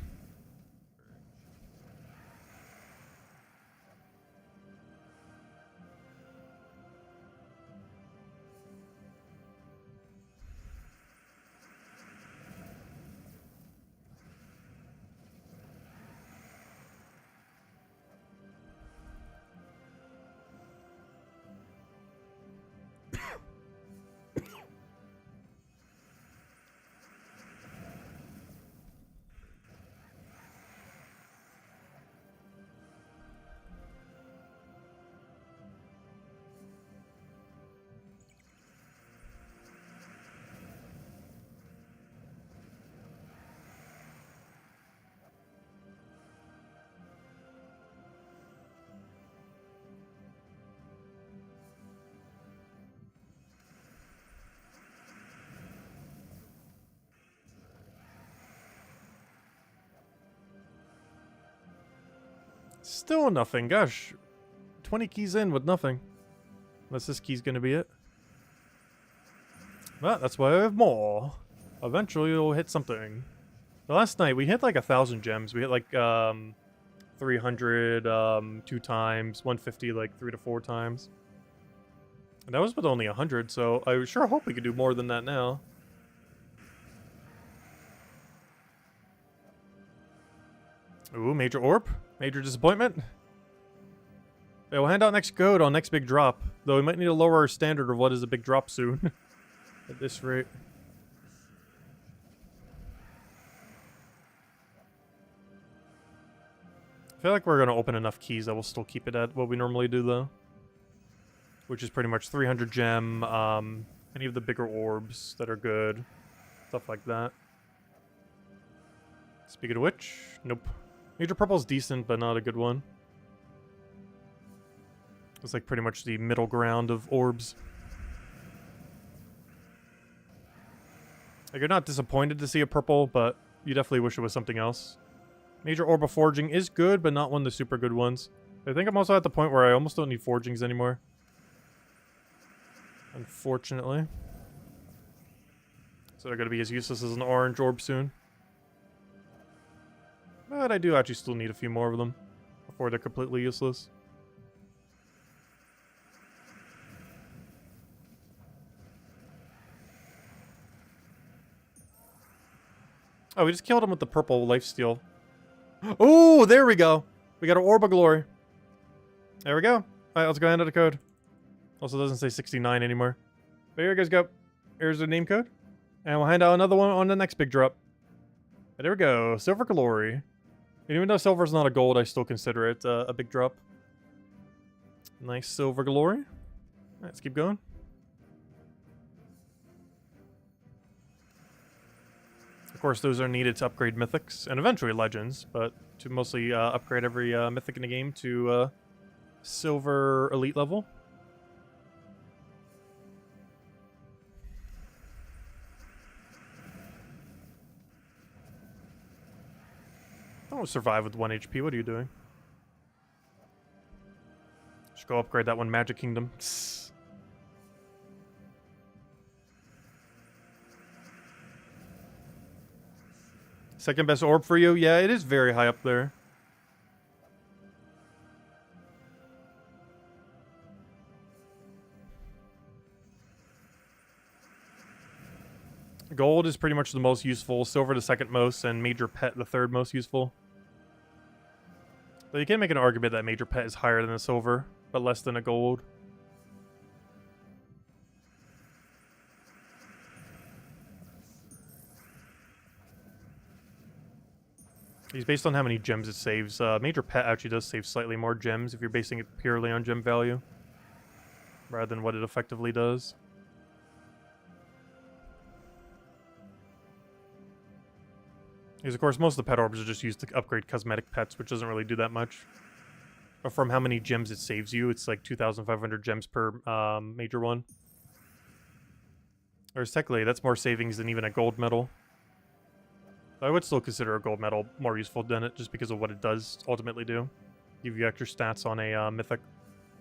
Still nothing. Gosh. 20 keys in with nothing. Unless this key's gonna be it. But that's why I have more. Eventually we'll hit something. The last night we hit like 1,000 gems. We hit like 300 2 times, 150 like 3 to 4 times. And that was with only 100, so I sure hope we could do more than that now. Ooh, major orb. Major disappointment. Yeah, we'll hand out next code on next big drop. Though we might need to lower our standard of what is a big drop soon. At this rate. I feel like we're going to open enough keys that we'll still keep it at what we normally do, though. Which is pretty much 300 gem, any of the bigger orbs that are good. Stuff like that. Speaking of which, nope. Major Purple's decent, but not a good one. It's like pretty much the middle ground of orbs. Like, you're not disappointed to see a purple, but you definitely wish it was something else. Major Orb of Forging is good, but not one of the super good ones. I think I'm also at the point where I almost don't need forgings anymore. Unfortunately. So they're going to be as useless as an orange orb soon. But I do actually still need a few more of them before they're completely useless. Oh, we just killed him with the purple lifesteal. Oh, there we go. We got an Orb of Glory. There we go. Alright, let's go into the code. Also doesn't say 69 anymore. But here you guys go. Here's the name code. And we'll hand out another one on the next big drop. But there we go. Silver Glory. And even though silver's not a gold, I still consider it a big drop. Nice Silver Glory. Alright, let's keep going. Of course, those are needed to upgrade mythics and eventually legends, but to mostly upgrade every mythic in the game to silver elite level. Don't survive with 1 HP. What are you doing? Just go upgrade that one Magic Kingdom. Second best orb for you? Yeah, it is very high up there. Gold is pretty much the most useful, silver the second most, and Major Pet the third most useful. Though you can make an argument that Major Pet is higher than a silver, but less than a gold. He's based on how many gems it saves. Major Pet actually does save slightly more gems if you're basing it purely on gem value, rather than what it effectively does. Because, of course, most of the pet orbs are just used to upgrade cosmetic pets, which doesn't really do that much. But from how many gems it saves you, it's like 2,500 gems per major one. Whereas technically, that's more savings than even a gold medal. I would still consider a gold medal more useful than it, just because of what it does ultimately do. Give you extra stats on a mythic.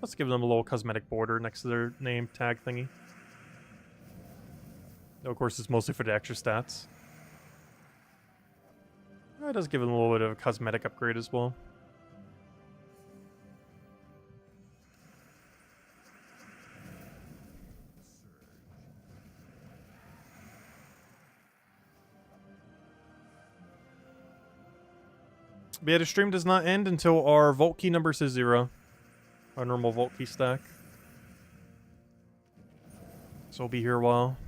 Let's give them a little cosmetic border next to their name tag thingy. Though, of course, it's mostly for the extra stats. It does give them a little bit of a cosmetic upgrade as well. But yeah, the stream does not end until our vault key number says 0. Our normal vault key stack. So we'll be here a while.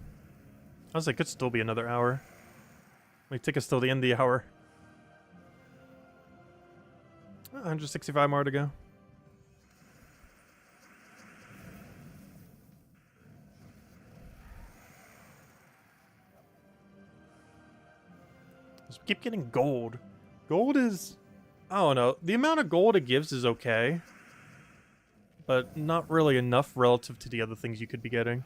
Honestly, it could still be another hour. Might take us till the end of the hour. 165 more to go. Just keep getting gold. Gold is... I don't know. The amount of gold it gives is okay. But not really enough relative to the other things you could be getting.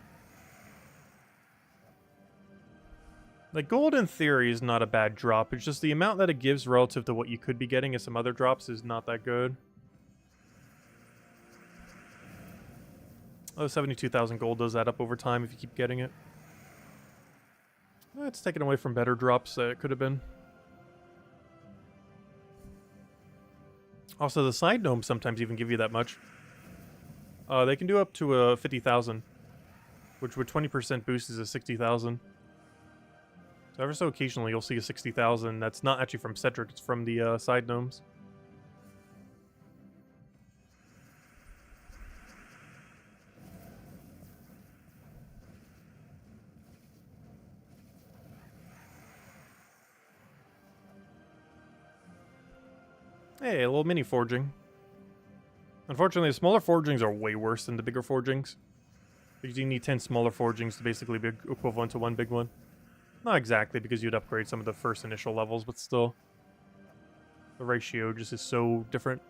Like, gold in theory is not a bad drop. It's just the amount that it gives relative to what you could be getting in some other drops is not that good. Oh, 72,000 gold does add up over time if you keep getting it. It's taken away from better drops that it could have been. Also, the side gnomes sometimes even give you that much. They can do up to 50,000, which with 20% boost is a 60,000. So ever so occasionally you'll see a 60,000 that's not actually from Cedric, it's from the side gnomes. Hey, a little mini forging. Unfortunately, the smaller forgings are way worse than the bigger forgings. Because you need 10 smaller forgings to basically be equivalent to one big one. Not exactly, because you'd upgrade some of the first initial levels, but still. The ratio just is so different.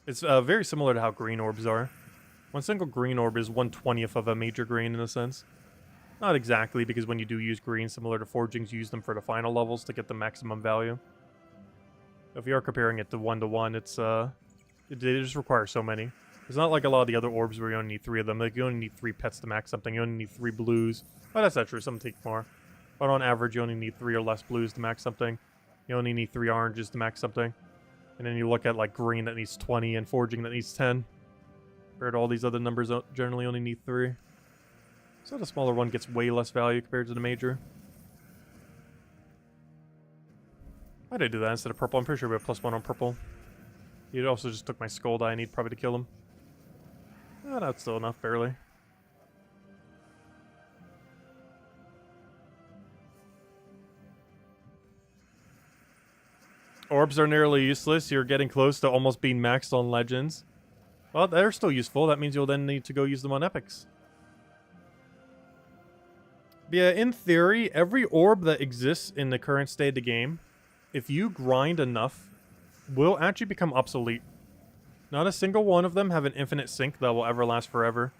It's very similar to how green orbs are. One single green orb is 1/20th of a major green in a sense. Not exactly, because when you do use green, similar to forgings, you use them for the final levels to get the maximum value. If you are comparing it to 1-to-1, it's it just requires so many. It's not like a lot of the other orbs where you only need 3 of them. Like, you only need 3 pets to max something. You only need 3 blues. Oh, that's not true. Some take more. But on average, you only need 3 or less blues to max something. You only need 3 oranges to max something. And then you look at, like, green that needs 20 and forging that needs 10. Compared to all these other numbers, generally only need 3. So the smaller one gets way less value compared to the major. Why did I do that instead of purple? I'm pretty sure we have +1 on purple. He also just took my skull die I need probably to kill him. Oh, that's still enough, barely. Orbs are nearly useless. You're getting close to almost being maxed on legends. Well, they're still useful. That means you'll then need to go use them on epics. But yeah, in theory, every orb that exists in the current state of the game, if you grind enough, will actually become obsolete. Not a single one of them have an infinite sync that will ever last forever.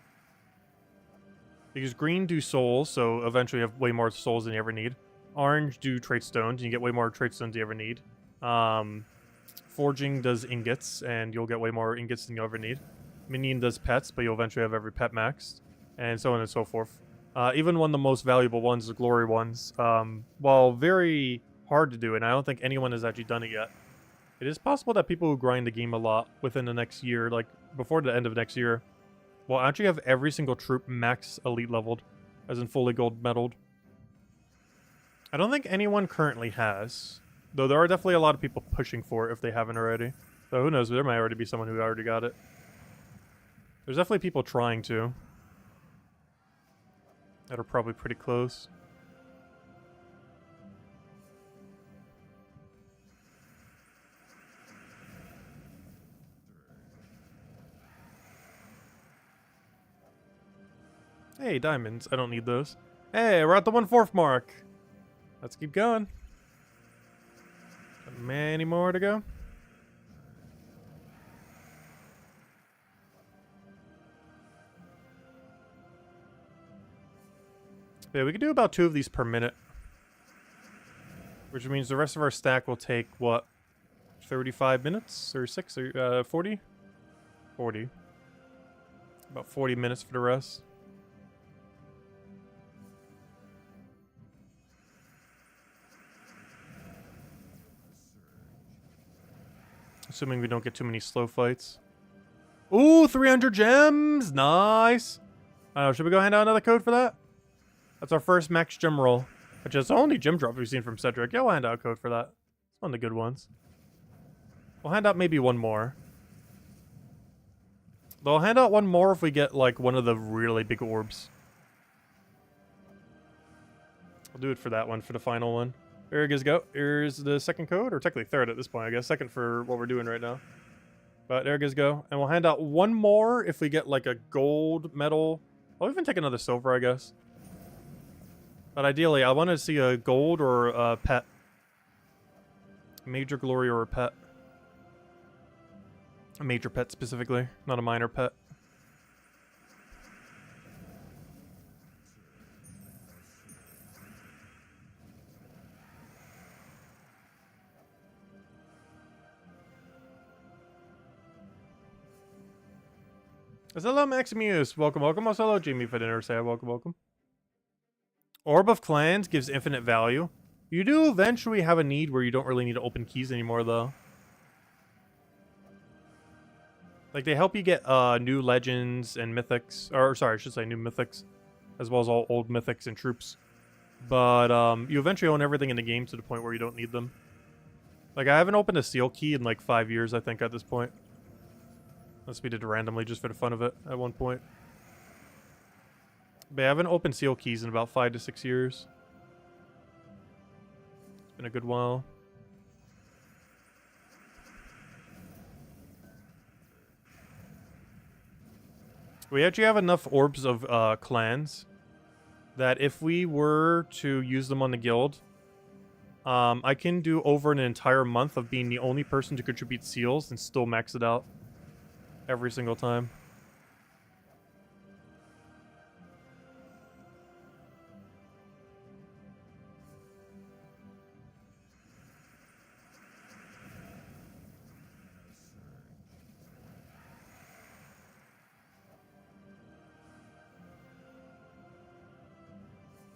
Because green do souls, so eventually you have way more souls than you ever need. Orange do trait stones, and you get way more trait stones you ever need. Forging does ingots, and you'll get way more ingots than you ever need. Minion does pets, but you'll eventually have every pet maxed, and so on and so forth. Even one of the most valuable ones, the glory ones, while very hard to do, and I don't think anyone has actually done it yet. It is possible that people who grind the game a lot within the next year, like before the end of next year, will actually have every single troop max elite leveled, as in fully gold medaled. I don't think anyone currently has, though there are definitely a lot of people pushing for it if they haven't already. So who knows, there might already be someone who already got it. There's definitely people trying to. That are probably pretty close. Hey, diamonds. I don't need those. Hey, we're at the 1/4 mark. Let's keep going. Got many more to go. Yeah, we can do about 2 of these per minute. Which means the rest of our stack will take, what, 35 minutes? 36? 40? 40. About 40 minutes for the rest. Assuming we don't get too many slow fights. Ooh, 300 gems! Nice! Should we go hand out another code for that? That's our first max gem roll. Which is the only gem drop we've seen from Cedric. Yeah, we'll hand out a code for that. It's one of the good ones. We'll hand out maybe one more. Though I'll hand out one more if we get, like, one of the really big orbs. I'll do it for that one, for the final one. There you guys go. Here's the second code, or technically third at this point, I guess. Second for what we're doing right now. But there you guys go. And we'll hand out one more if we get, like, a gold medal. I'll even take another silver, I guess. But ideally, I want to see a gold or a pet. Major glory or a pet. A major pet specifically, not a minor pet. Hello, Maximus. Welcome, welcome. Also, hello, Jamie Fediner. Say welcome, welcome. Orb of Clans gives infinite value. You do eventually have a need where you don't really need to open keys anymore, though. Like, they help you get new legends and mythics. Or, sorry, I should say new mythics. As well as all old mythics and troops. But you eventually own everything in the game to the point where you don't need them. Like, I haven't opened a seal key in like 5 years, I think, at this point. Unless we did it randomly just for the fun of it at one point. But I haven't opened seal keys in about 5 to 6 years. It's been a good while. We actually have enough orbs of clans that if we were to use them on the guild, I can do over an entire month of being the only person to contribute seals and still max it out every single time.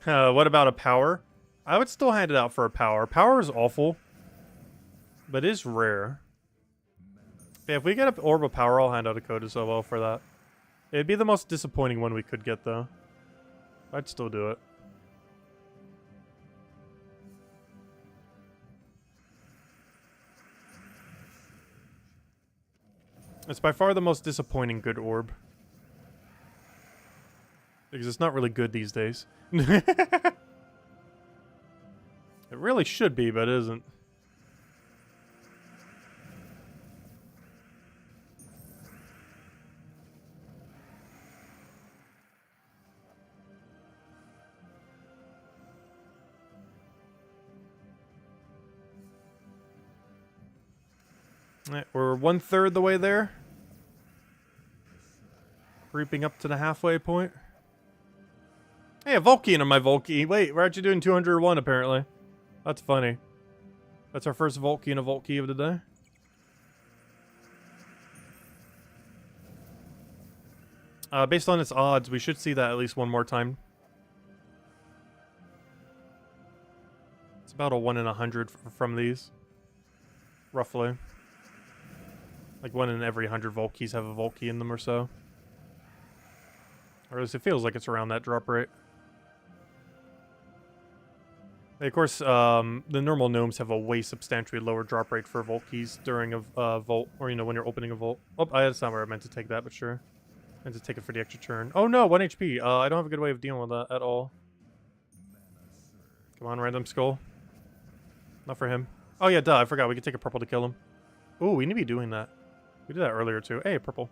What about a power? I would still hand it out for a power. Power is awful, but is rare. Yeah, if we get an orb of power, I'll hand out a code as well for that. It'd be the most disappointing one we could get, though. I'd still do it. It's by far the most disappointing good orb. Because it's not really good these days. It really should be, but it isn't. Alright, we're 1/3 the way there. Creeping up to the halfway point. Hey, a Vulcan on my Volky. Wait, we're actually doing 201 apparently. That's funny. That's our first Vulcan of Volky of the day. Based on its odds, we should see that at least one more time. It's about a 1 in 100 from these. Roughly. Like 1 in every 100 Volkies have a Volky in them or so. Or at least it feels like it's around that drop rate. Of course, the normal gnomes have a way substantially lower drop rate for Volkies during a vault, or you know, when you're opening a vault. Oh, that's not where I meant to take that, but sure. I meant to take it for the extra turn. Oh no, 1 HP. I don't have a good way of dealing with that at all. Come on, random skull. Not for him. Oh yeah, duh, I forgot. We could take a purple to kill him. Ooh, we need to be doing that. We did that earlier too. Hey, purple.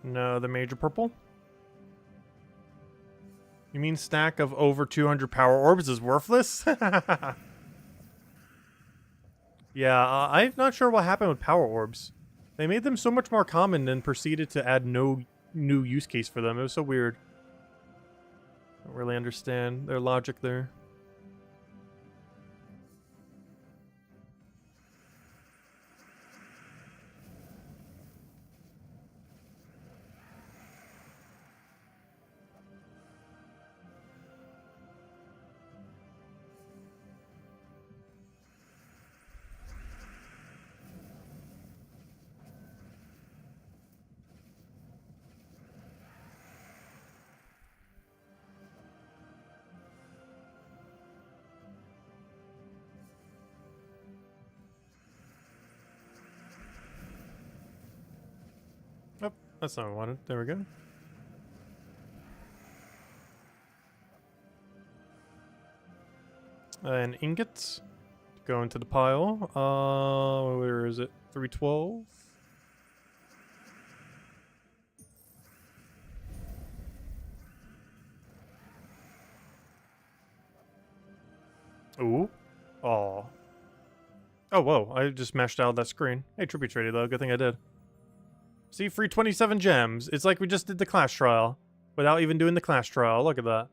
No, the major purple? You mean stack of over 200 power orbs is worthless? Yeah, I'm not sure what happened with power orbs. They made them so much more common and proceeded to add no new use case for them. It was so weird. Don't really understand their logic there. Oh, that's not what I wanted. There we go. An ingot. Go into the pile. Where is it? 312. Ooh. Aw. Oh, whoa. I just mashed out that screen. Hey, tribute traded though. Good thing I did. See, free 27 gems. It's like we just did the class trial without even doing the class trial. Look at that.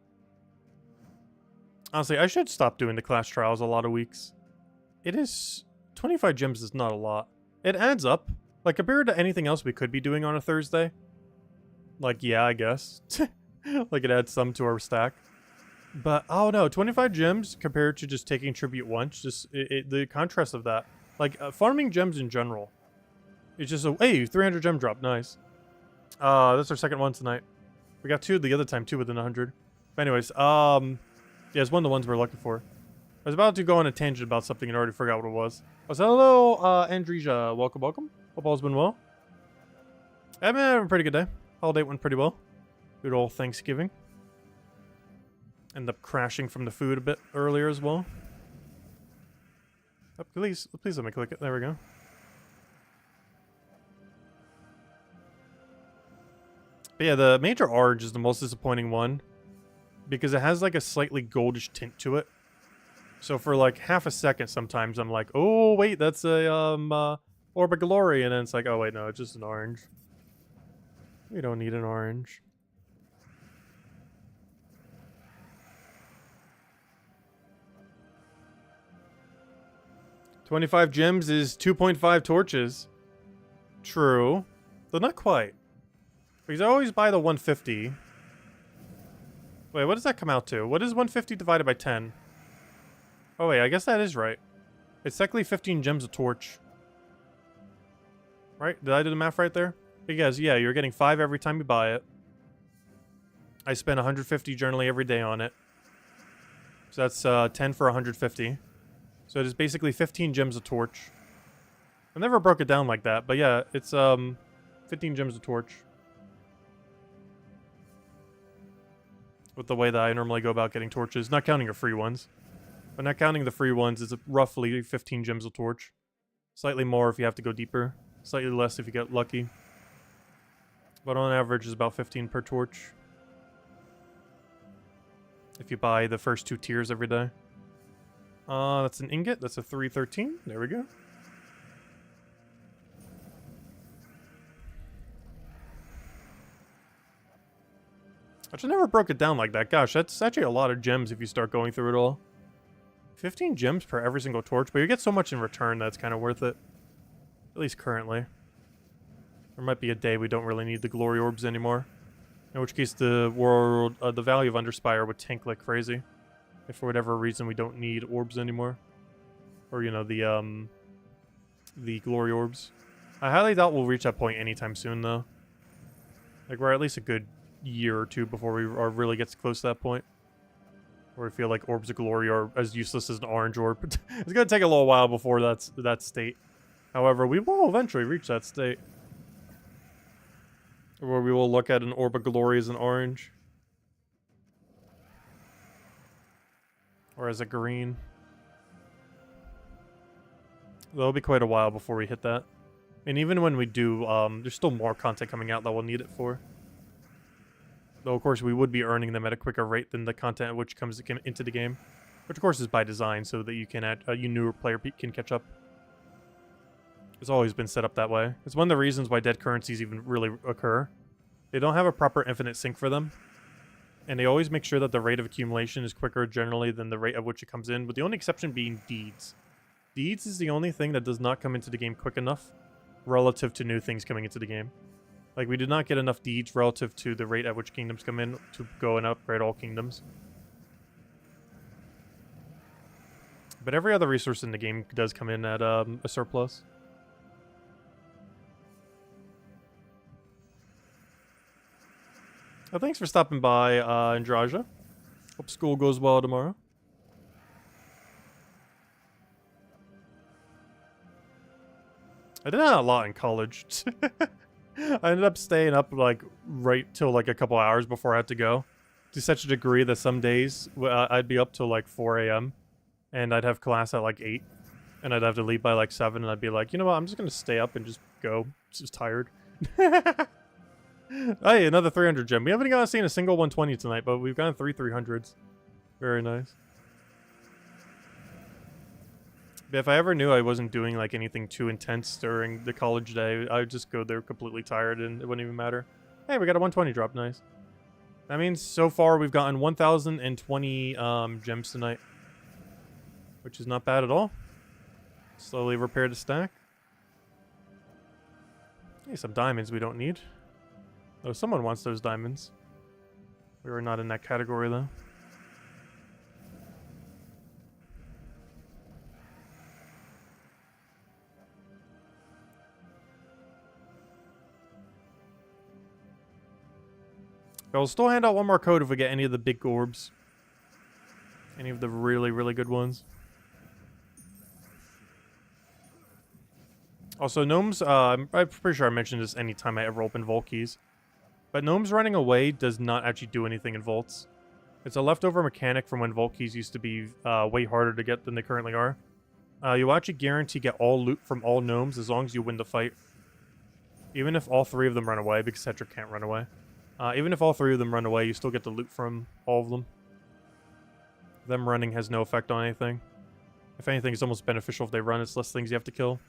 Honestly, I should stop doing the class trials a lot of weeks. It is... 25 gems is not a lot. It adds up. Like, compared to anything else we could be doing on a Thursday. Like, yeah, I guess. Like, it adds some to our stack. But, oh no, 25 gems compared to just taking tribute once. Just, the contrast of that. Like, farming gems in general. It's just a... Hey, 300 gem drop. Nice. That's our second one tonight. We got 2 the other time, too, within 100. But anyways, yeah, it's one of the ones we're looking for. I was about to go on a tangent about something and already forgot what it was. Oh, so hello, Andresia. Welcome, welcome. Hope all's been well. I've been having a pretty good day. Holiday went pretty well. Good old Thanksgiving. Ended up crashing from the food a bit earlier as well. Oh, please let me click it. There we go. But yeah, the major orange is the most disappointing one. Because it has like a slightly goldish tint to it. So for like half a second sometimes I'm like, oh wait, that's a Orb of Glory, and then it's like, oh wait, no, it's just an orange. We don't need an orange. $25 gems is 2.5 torches. True. Though not quite. Because I always buy the 150. Wait, what does that come out to? What is 150 divided by 10? Oh wait, I guess that is right. It's technically 15 gems a torch. Right? Did I do the math right there? Because, yeah, you're getting 5 every time you buy it. I spend 150 generally every day on it. So that's 10 for 150. So it is basically 15 gems a torch. I never broke it down like that, but yeah, it's 15 gems a torch. With the way that I normally go about getting torches, not counting your free ones. But not counting the free ones, it's roughly 15 gems a torch. Slightly more if you have to go deeper. Slightly less if you get lucky. But on average is about 15 per torch. If you buy the first 2 tiers every day. That's an ingot. That's a 313. There we go. Actually, never broke it down like that. Gosh, that's actually a lot of gems if you start going through it all. 15 gems per every single torch, but you get so much in return that's kind of worth it. At least currently. There might be a day we don't really need the glory orbs anymore. In which case the the value of Underspire would tank like crazy. If for whatever reason we don't need orbs anymore. Or, you know, the glory orbs. I highly doubt we'll reach that point anytime soon, though. Like, we're at least a good year or two before we really gets close to that point. Where we feel like orbs of glory are as useless as an orange orb. It's gonna take a little while before that's that state. However, we will eventually reach that state. Where we will look at an orb of glory as an orange. Or as a green. That'll be quite a while before we hit that. And even when we do, there's still more content coming out that we'll need it for. Though, of course, we would be earning them at a quicker rate than the content which comes into the game. Which, of course, is by design, so that you can you newer player can catch up. It's always been set up that way. It's one of the reasons why dead currencies even really occur. They don't have a proper infinite sync for them. And they always make sure that the rate of accumulation is quicker generally than the rate at which it comes in, with the only exception being deeds. Deeds is the only thing that does not come into the game quick enough relative to new things coming into the game. Like, we did not get enough deeds relative to the rate at which kingdoms come in to go and upgrade all kingdoms. But every other resource in the game does come in at a surplus. Well, thanks for stopping by, Andraja. Hope school goes well tomorrow. I did that a lot in college. I ended up staying up, like, right till, like, a couple hours before I had to go. To such a degree that some days I'd be up till, like, 4 a.m. And I'd have class at, like, 8. And I'd have to leave by, like, 7. And I'd be like, you know what, I'm just gonna stay up and just go. Just tired. Hey, another 300 gem. We haven't gotten seen a single 120 tonight, but we've gotten 3 300s. Very nice. But if I ever knew I wasn't doing like anything too intense during the college day, I would just go there completely tired and it wouldn't even matter. Hey, we got a 120 drop. Nice. That means so far we've gotten 1,020 gems tonight. Which is not bad at all. Slowly repair the stack. Hey, some diamonds we don't need. Oh, someone wants those diamonds. We were not in that category, though. I'll still hand out one more code if we get any of the big orbs. Any of the really, really good ones. Also, gnomes, I'm pretty sure I mentioned this anytime I ever open vault keys. But gnomes running away does not actually do anything in vaults. It's a leftover mechanic from when vault keys used to be way harder to get than they currently are. You'll actually guarantee get all loot from all gnomes as long as you win the fight. Even if all 3 of them run away, because Cedric can't run away. Even if all 3 of them run away, you still get the loot from all of them. Them running has no effect on anything. If anything, it's almost beneficial if they run. It's less things you have to kill.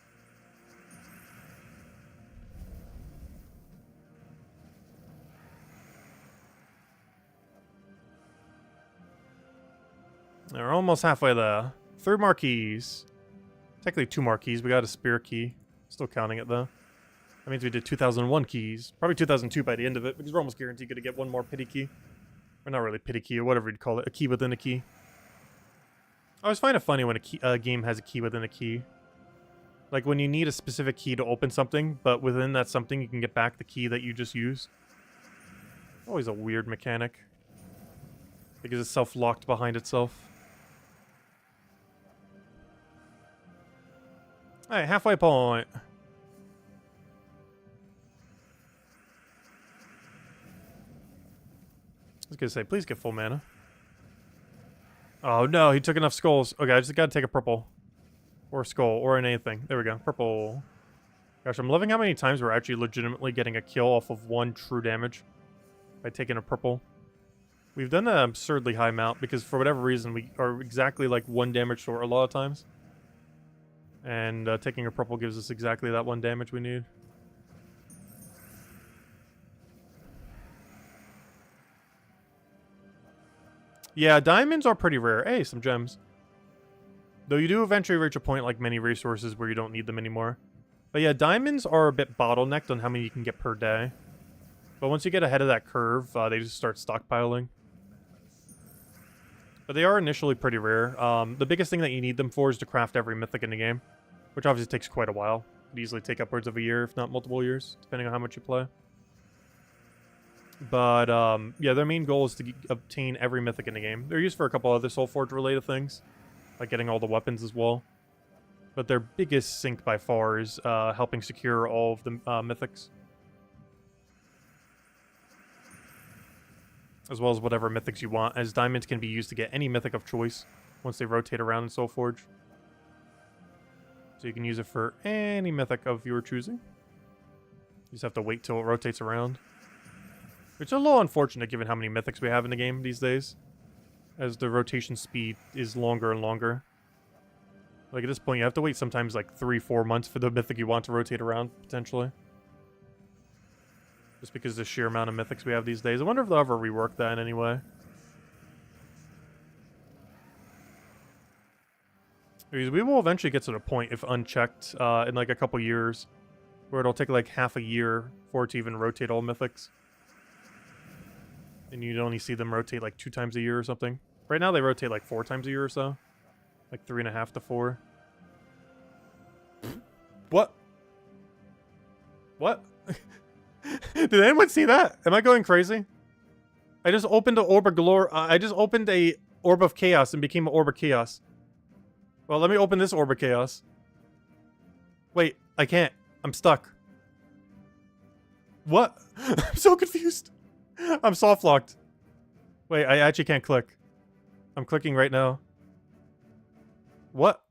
We're almost halfway there. 3 marquees. Technically 2 marquees. We got a spear key. Still counting it, though. That means we did 2001 keys. Probably 2002 by the end of it, because we're almost guaranteed to get one more pity key. Or not really pity key, or whatever you'd call it. A key within a key. I always find it funny when a game has a key within a key. Like when you need a specific key to open something, but within that something you can get back the key that you just used. Always a weird mechanic. Because it's self-locked behind itself. Alright, halfway point. I was gonna say, please get full mana. Oh no, he took enough skulls. Okay, I just gotta take a purple. Or a skull, or an anything. There we go, purple. Gosh, I'm loving how many times we're actually legitimately getting a kill off of one true damage. By taking a purple. We've done an absurdly high amount, because for whatever reason, we are exactly like 1 damage short a lot of times. And taking a purple gives us exactly that 1 damage we need. Yeah, diamonds are pretty rare. Hey, some gems. Though you do eventually reach a point like many resources where you don't need them anymore. But yeah, diamonds are a bit bottlenecked on how many you can get per day. But once you get ahead of that curve, they just start stockpiling. But they are initially pretty rare. The biggest thing that you need them for is to craft every mythic in the game. Which obviously takes quite a while. It could easily take upwards of a year, if not multiple years, depending on how much you play. But, yeah, their main goal is to obtain every mythic in the game. They're used for a couple other Soulforge related things. Like getting all the weapons as well. But their biggest sink by far is helping secure all of the mythics. As well as whatever mythics you want, as diamonds can be used to get any mythic of choice once they rotate around in Soulforge. So you can use it for any mythic of your choosing. You just have to wait till it rotates around. Which is a little unfortunate given how many mythics we have in the game these days. As the rotation speed is longer and longer. Like at this point you have to wait sometimes like 3-4 months for the mythic you want to rotate around, potentially. Just because of the sheer amount of mythics we have these days. I wonder if they'll ever rework that in any way. Because we will eventually get to the point, if unchecked, in like a couple years, where it'll take like half a year for it to even rotate all mythics. And you'd only see them rotate like 2 times a year or something. Right now they rotate like 4 times a year or so. Like 3.5 to 4. What? What? Did anyone see that? Am I going crazy? I just opened an Orb of Galore. I just opened a Orb of Chaos and became an Orb of Chaos. Well, let me open this Orb of Chaos. Wait, I can't. I'm stuck. What? I'm so confused. I'm soft locked. Wait, I actually can't click. I'm clicking right now. What?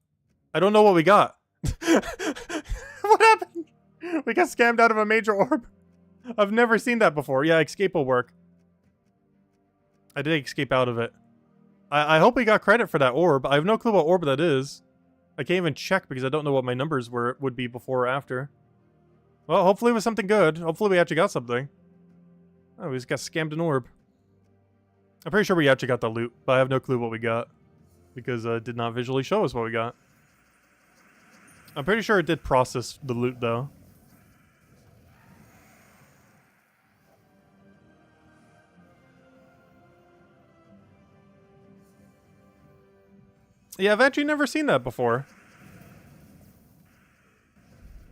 I don't know what we got. What happened? We got scammed out of a major orb. I've never seen that before. Yeah, escape will work. I did escape out of it. I hope we got credit for that orb. I have no clue what orb that is. I can't even check because I don't know what my numbers would be before or after. Well, hopefully it was something good. Hopefully we actually got something. Oh, we just got scammed an orb. I'm pretty sure we actually got the loot, but I have no clue what we got. Because it did not visually show us what we got. I'm pretty sure it did process the loot, though. Yeah, I've actually never seen that before.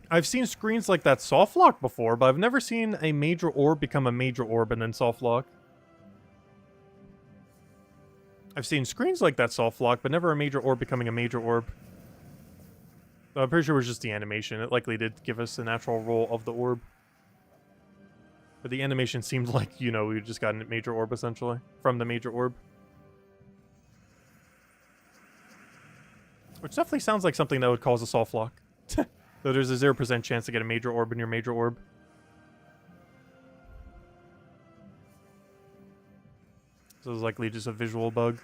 I've seen screens like that soft lock before, but I've never seen a major orb become a major orb and then soft lock. I've seen screens like that soft lock, but never a major orb becoming a major orb. So I'm pretty sure it was just the animation. It likely did give us the natural roll of the orb. But the animation seemed like, you know, we just got a major orb, essentially. From the major orb. Which definitely sounds like something that would cause a soft lock. Though there's a 0% chance to get a major orb in your major orb. So it's likely just a visual bug.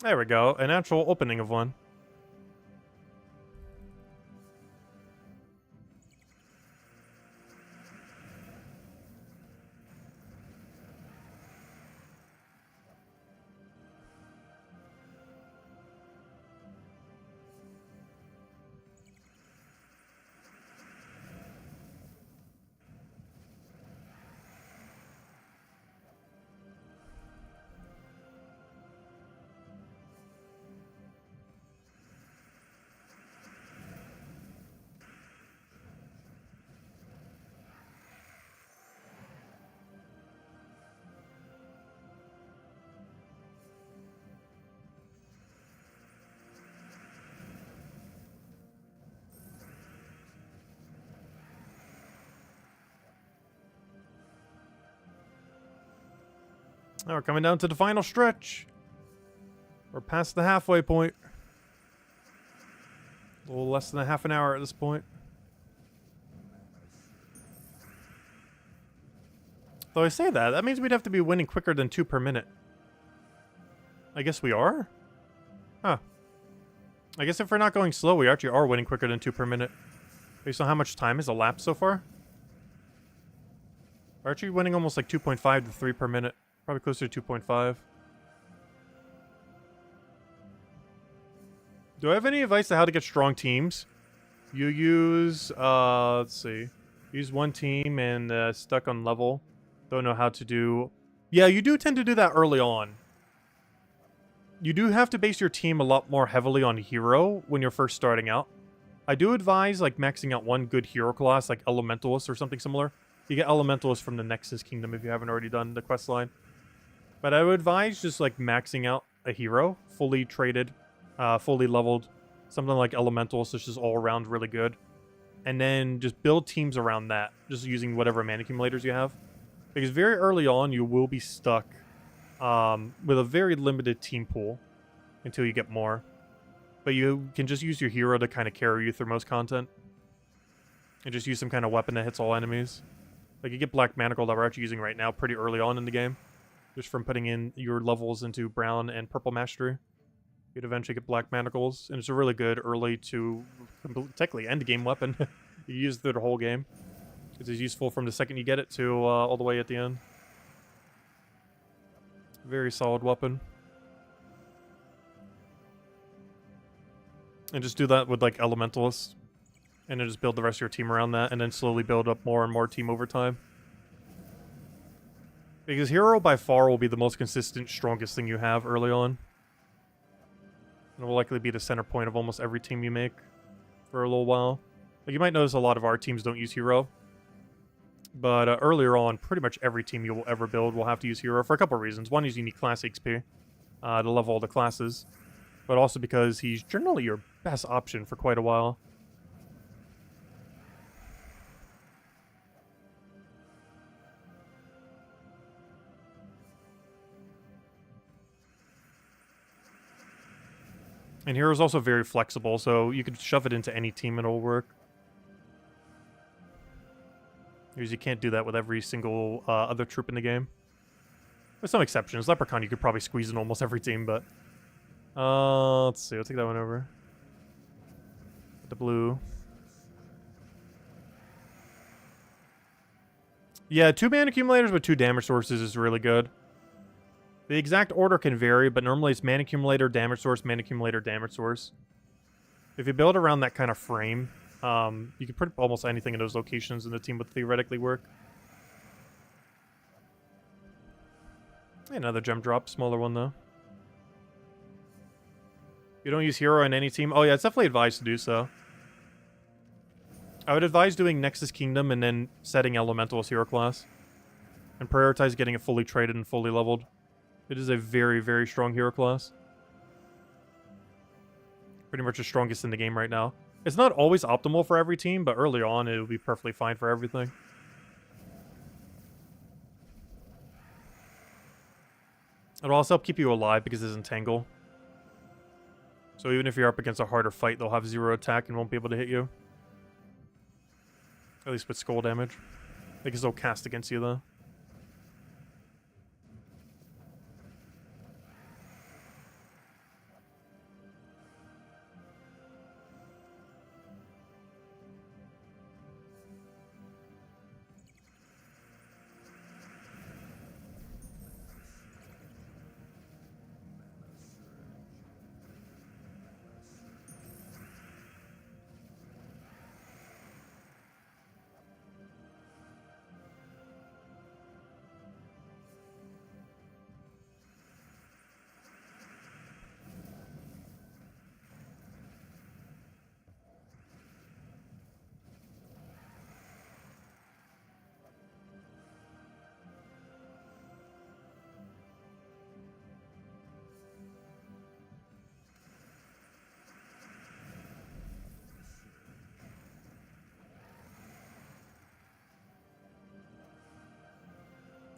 There we go, an actual opening of one. Now we're coming down to the final stretch. We're past the halfway point. A little less than a half an hour at this point. Though I say that means we'd have to be winning quicker than 2 per minute. I guess we are? Huh. I guess if we're not going slow, we actually are winning quicker than 2 per minute. Based on how much time has elapsed so far. We're actually winning almost like 2.5 to 3 per minute. Probably closer to 2.5. Do I have any advice on how to get strong teams? You use, let's see. Use one team and stuck on level. Don't know how to do... Yeah, you do tend to do that early on. You do have to base your team a lot more heavily on hero when you're first starting out. I do advise like maxing out one good hero class, like Elementalist or something similar. You get Elementalist from the Nexus Kingdom if you haven't already done the quest line. But I would advise just like maxing out a hero, fully traded, fully leveled, something like Elementalist, which is all around really good. And then just build teams around that, just using whatever mana accumulators you have. Because very early on, you will be stuck with a very limited team pool until you get more. But you can just use your hero to kind of carry you through most content. And just use some kind of weapon that hits all enemies. Like you get Black Manacle that we're actually using right now pretty early on in the game. Just from putting in your levels into Brown and Purple Mastery. You'd eventually get Black Manacles. And it's a really good early to technically end game weapon. You use it through the whole game. It's as useful from the second you get it to all the way at the end. Very solid weapon. And just do that with like Elementalists. And then just build the rest of your team around that. And then slowly build up more and more team over time. Because hero by far will be the most consistent, strongest thing you have early on. And it will likely be the center point of almost every team you make for a little while. Like you might notice a lot of our teams don't use hero. But earlier on, pretty much every team you will ever build will have to use hero for a couple of reasons. One is you need class XP to level all the classes. But also because he's generally your best option for quite a while. And hero is also very flexible, so you could shove it into any team and it'll work. Because you can't do that with every single other troop in the game. With some exceptions. Leprechaun you could probably squeeze in almost every team, but... let's see, I'll take that one over. The blue. Yeah, 2 mana accumulators with 2 damage sources is really good. The exact order can vary, but normally it's mana accumulator, damage source, mana accumulator, damage source. If you build around that kind of frame, you can put almost anything in those locations and the team would theoretically work. Another gem drop, smaller one though. You don't use hero in any team? Oh yeah, it's definitely advised to do so. I would advise doing Nexus Kingdom and then setting Elemental as hero class. And prioritize getting it fully traded and fully leveled. It is a very, very strong hero class. Pretty much the strongest in the game right now. It's not always optimal for every team, but early on it will be perfectly fine for everything. It'll also help keep you alive because it's Entangle. So even if you're up against a harder fight, they'll have 0 attack and won't be able to hit you. At least with skull damage. They can still cast against you though.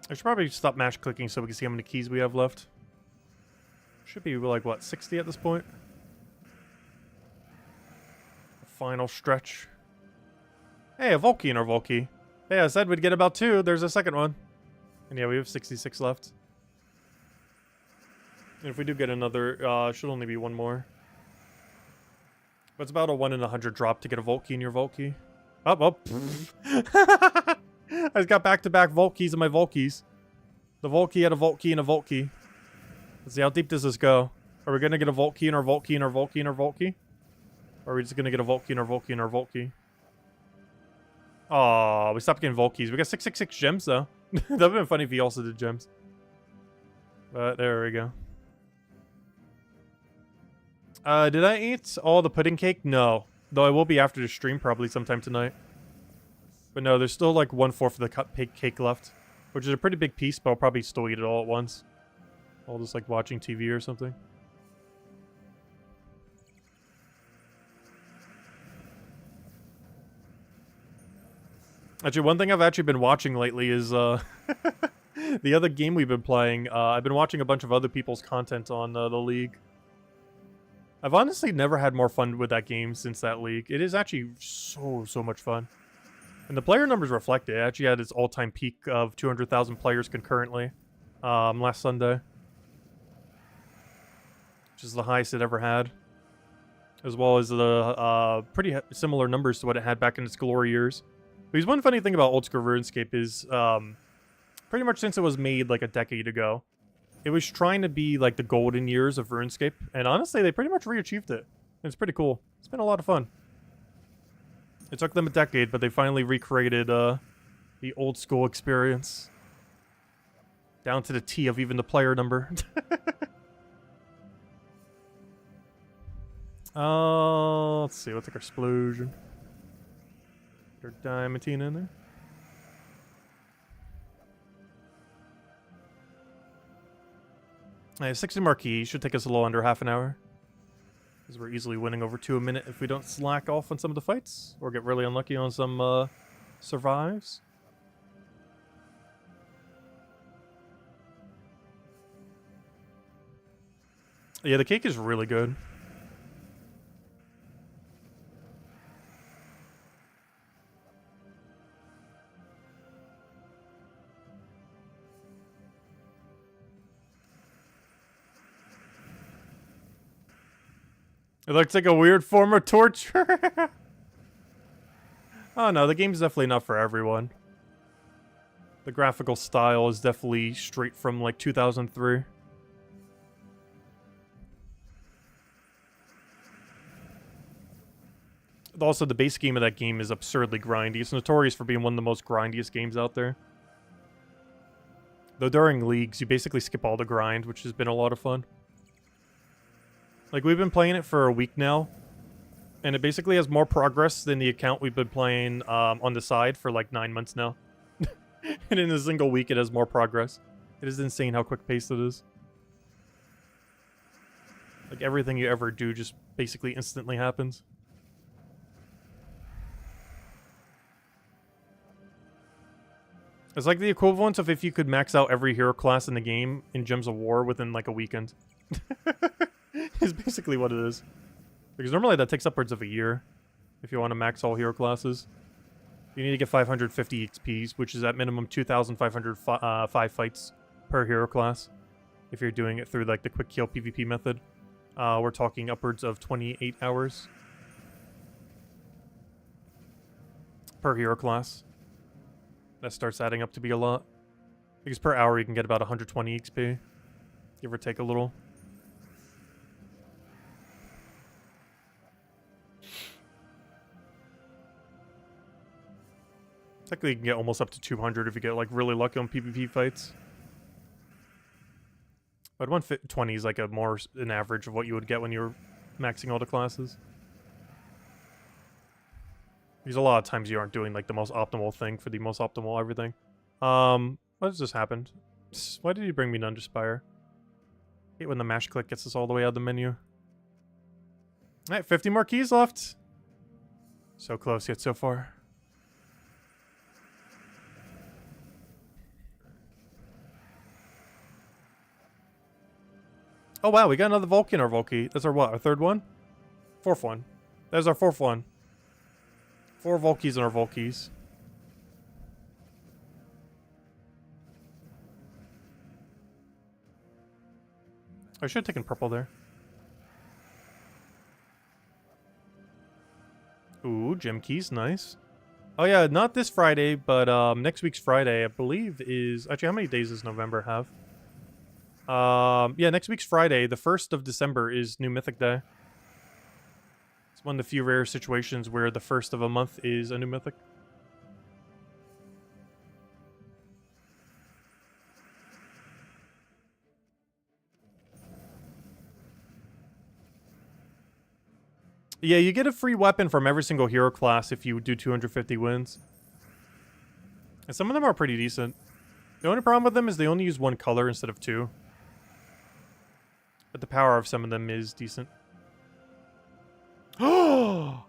I should probably stop mash clicking so we can see how many keys we have left. Should be like, what, 60 at this point? Final stretch. Hey, a Volkey in our Volkey. Hey, I said we'd get about 2. There's a second one. And yeah, we have 66 left. And if we do get another, should only be 1 more. But it's about a 1 in 100 drop to get a Volkey in your Volkey. Oh. I just got back-to-back Volkeys in my Volkeys. The Volkey had a Volkey and a Volkey. Let's see, how deep does this go? Are we gonna get a Volkey in our Volkey and our Volkey and our Volkey? Or are we just gonna get a Volkey and our Volkey and our Volkey? Oh, we stopped getting Volkeys. We got 666 gems, though. That would have been funny if he also did gems. But there we go. Did I eat all the pudding cake? No. Though I will be after the stream probably sometime tonight. But no, there's still like 1/4 of the cake left. Which is a pretty big piece, but I'll probably still eat it all at once. While just like watching TV or something. Actually, one thing I've actually been watching lately is the other game we've been playing. I've been watching a bunch of other people's content on the League. I've honestly never had more fun with that game since that League. It is actually so much fun. And the player numbers reflect it. It actually had its all-time peak of 200,000 players concurrently last Sunday. Which is the highest it ever had. As well as the pretty similar numbers to what it had back in its glory years. Because one funny thing about old school RuneScape is, pretty much since it was made like a decade ago, it was trying to be like the golden years of RuneScape, and honestly, they pretty much re-achieved it. It's pretty cool. It's been a lot of fun. It took them a decade, but they finally recreated the old school experience. Down to the T of even the player number. Let's see, what's like our explosion? There's Diamantine in there. I have 60 marquee. Should take us a little under half an hour. Because we're easily winning over 2 a minute if we don't slack off on some of the fights. Or get really unlucky on some survives. Yeah, the cake is really good. It looks like a weird form of torture. Oh no, the game's definitely not for everyone. The graphical style is definitely straight from like 2003. Also, the base game of that game is absurdly grindy. It's notorious for being one of the most grindiest games out there. Though during leagues, you basically skip all the grind, which has been a lot of fun. Like, we've been playing it for a week now, and it basically has more progress than the account we've been playing on the side for like 9 months now. And in a single week, it has more progress. It is insane how quick-paced it is. Like, everything you ever do just basically instantly happens. It's like the equivalent of if you could max out every hero class in the game in Gems of War within like a weekend. Is basically what it is. Because normally that takes upwards of a year if you want to max all hero classes. You need to get 550 XPs, which is at minimum 2,505 fights per hero class. If you're doing it through like the quick kill PvP method. We're talking upwards of 28 hours per hero class. That starts adding up to be a lot. Because per hour you can get about 120 XP. Give or take a little. Technically, you can get almost up to 200 if you get, like, really lucky on PvP fights. But 120 is, like, an average of what you would get when you were maxing all the classes. Because a lot of times you aren't doing, like, the most optimal thing for the most optimal everything. What has just happened? Why did he bring me Nunda Spire? I hate when the mash click gets us all the way out of the menu. Alright, 50 more keys left. So close yet so far. Oh wow, we got another Volky in our Volky. That's our what? Our third one? Fourth one. There's our fourth one. 4 Volkies in our Volkies. I should have taken purple there. Ooh, gem keys, nice. Oh yeah, not this Friday, but next week's Friday, I believe is... Actually, how many days does November have? Yeah, next week's Friday, the 1st of December, is New Mythic Day. It's one of the few rare situations where the 1st of a month is a New Mythic. Yeah, you get a free weapon from every single hero class if you do 250 wins. And some of them are pretty decent. The only problem with them is they only use 1 color instead of 2. But the power of some of them is decent. Oh!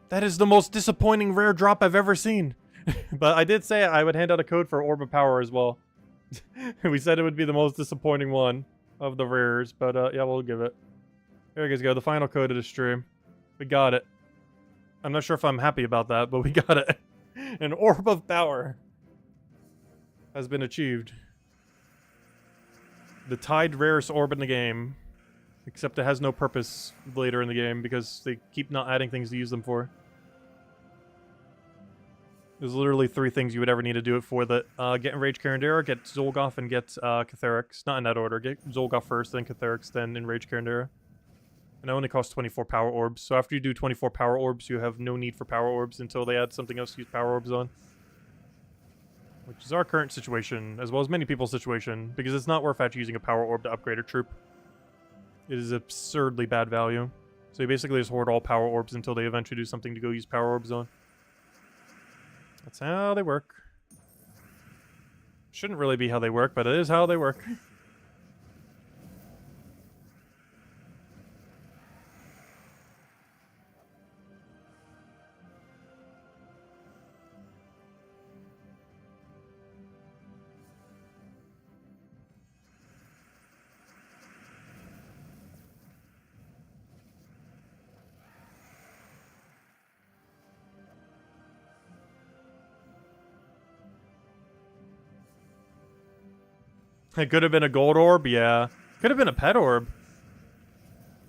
That is the most disappointing rare drop I've ever seen. But I did say I would hand out a code for Orb of Power as well. We said it would be the most disappointing one of the rares, but yeah, we'll give it. There you guys go, the final code of the stream. We got it. I'm not sure if I'm happy about that, but we got it. An Orb of Power has been achieved. The tied rarest orb in the game. Except it has no purpose later in the game because they keep not adding things to use them for. There's literally 3 things you would ever need to do it for that. Get Enraged Carandera, get Zolgoth, and get Catharix. Not in that order. Get Zolgoth first, then Catharix, then Enraged Carandera. And it only costs 24 power orbs. So after you do 24 power orbs, you have no need for power orbs until they add something else to use power orbs on. Which is our current situation, as well as many people's situation, because it's not worth actually using a power orb to upgrade a troop. It is absurdly bad value. So you basically just hoard all power orbs until they eventually do something to go use power orbs on. That's how they work. Shouldn't really be how they work, but it is how they work. It could have been a gold orb, yeah. Could have been a pet orb.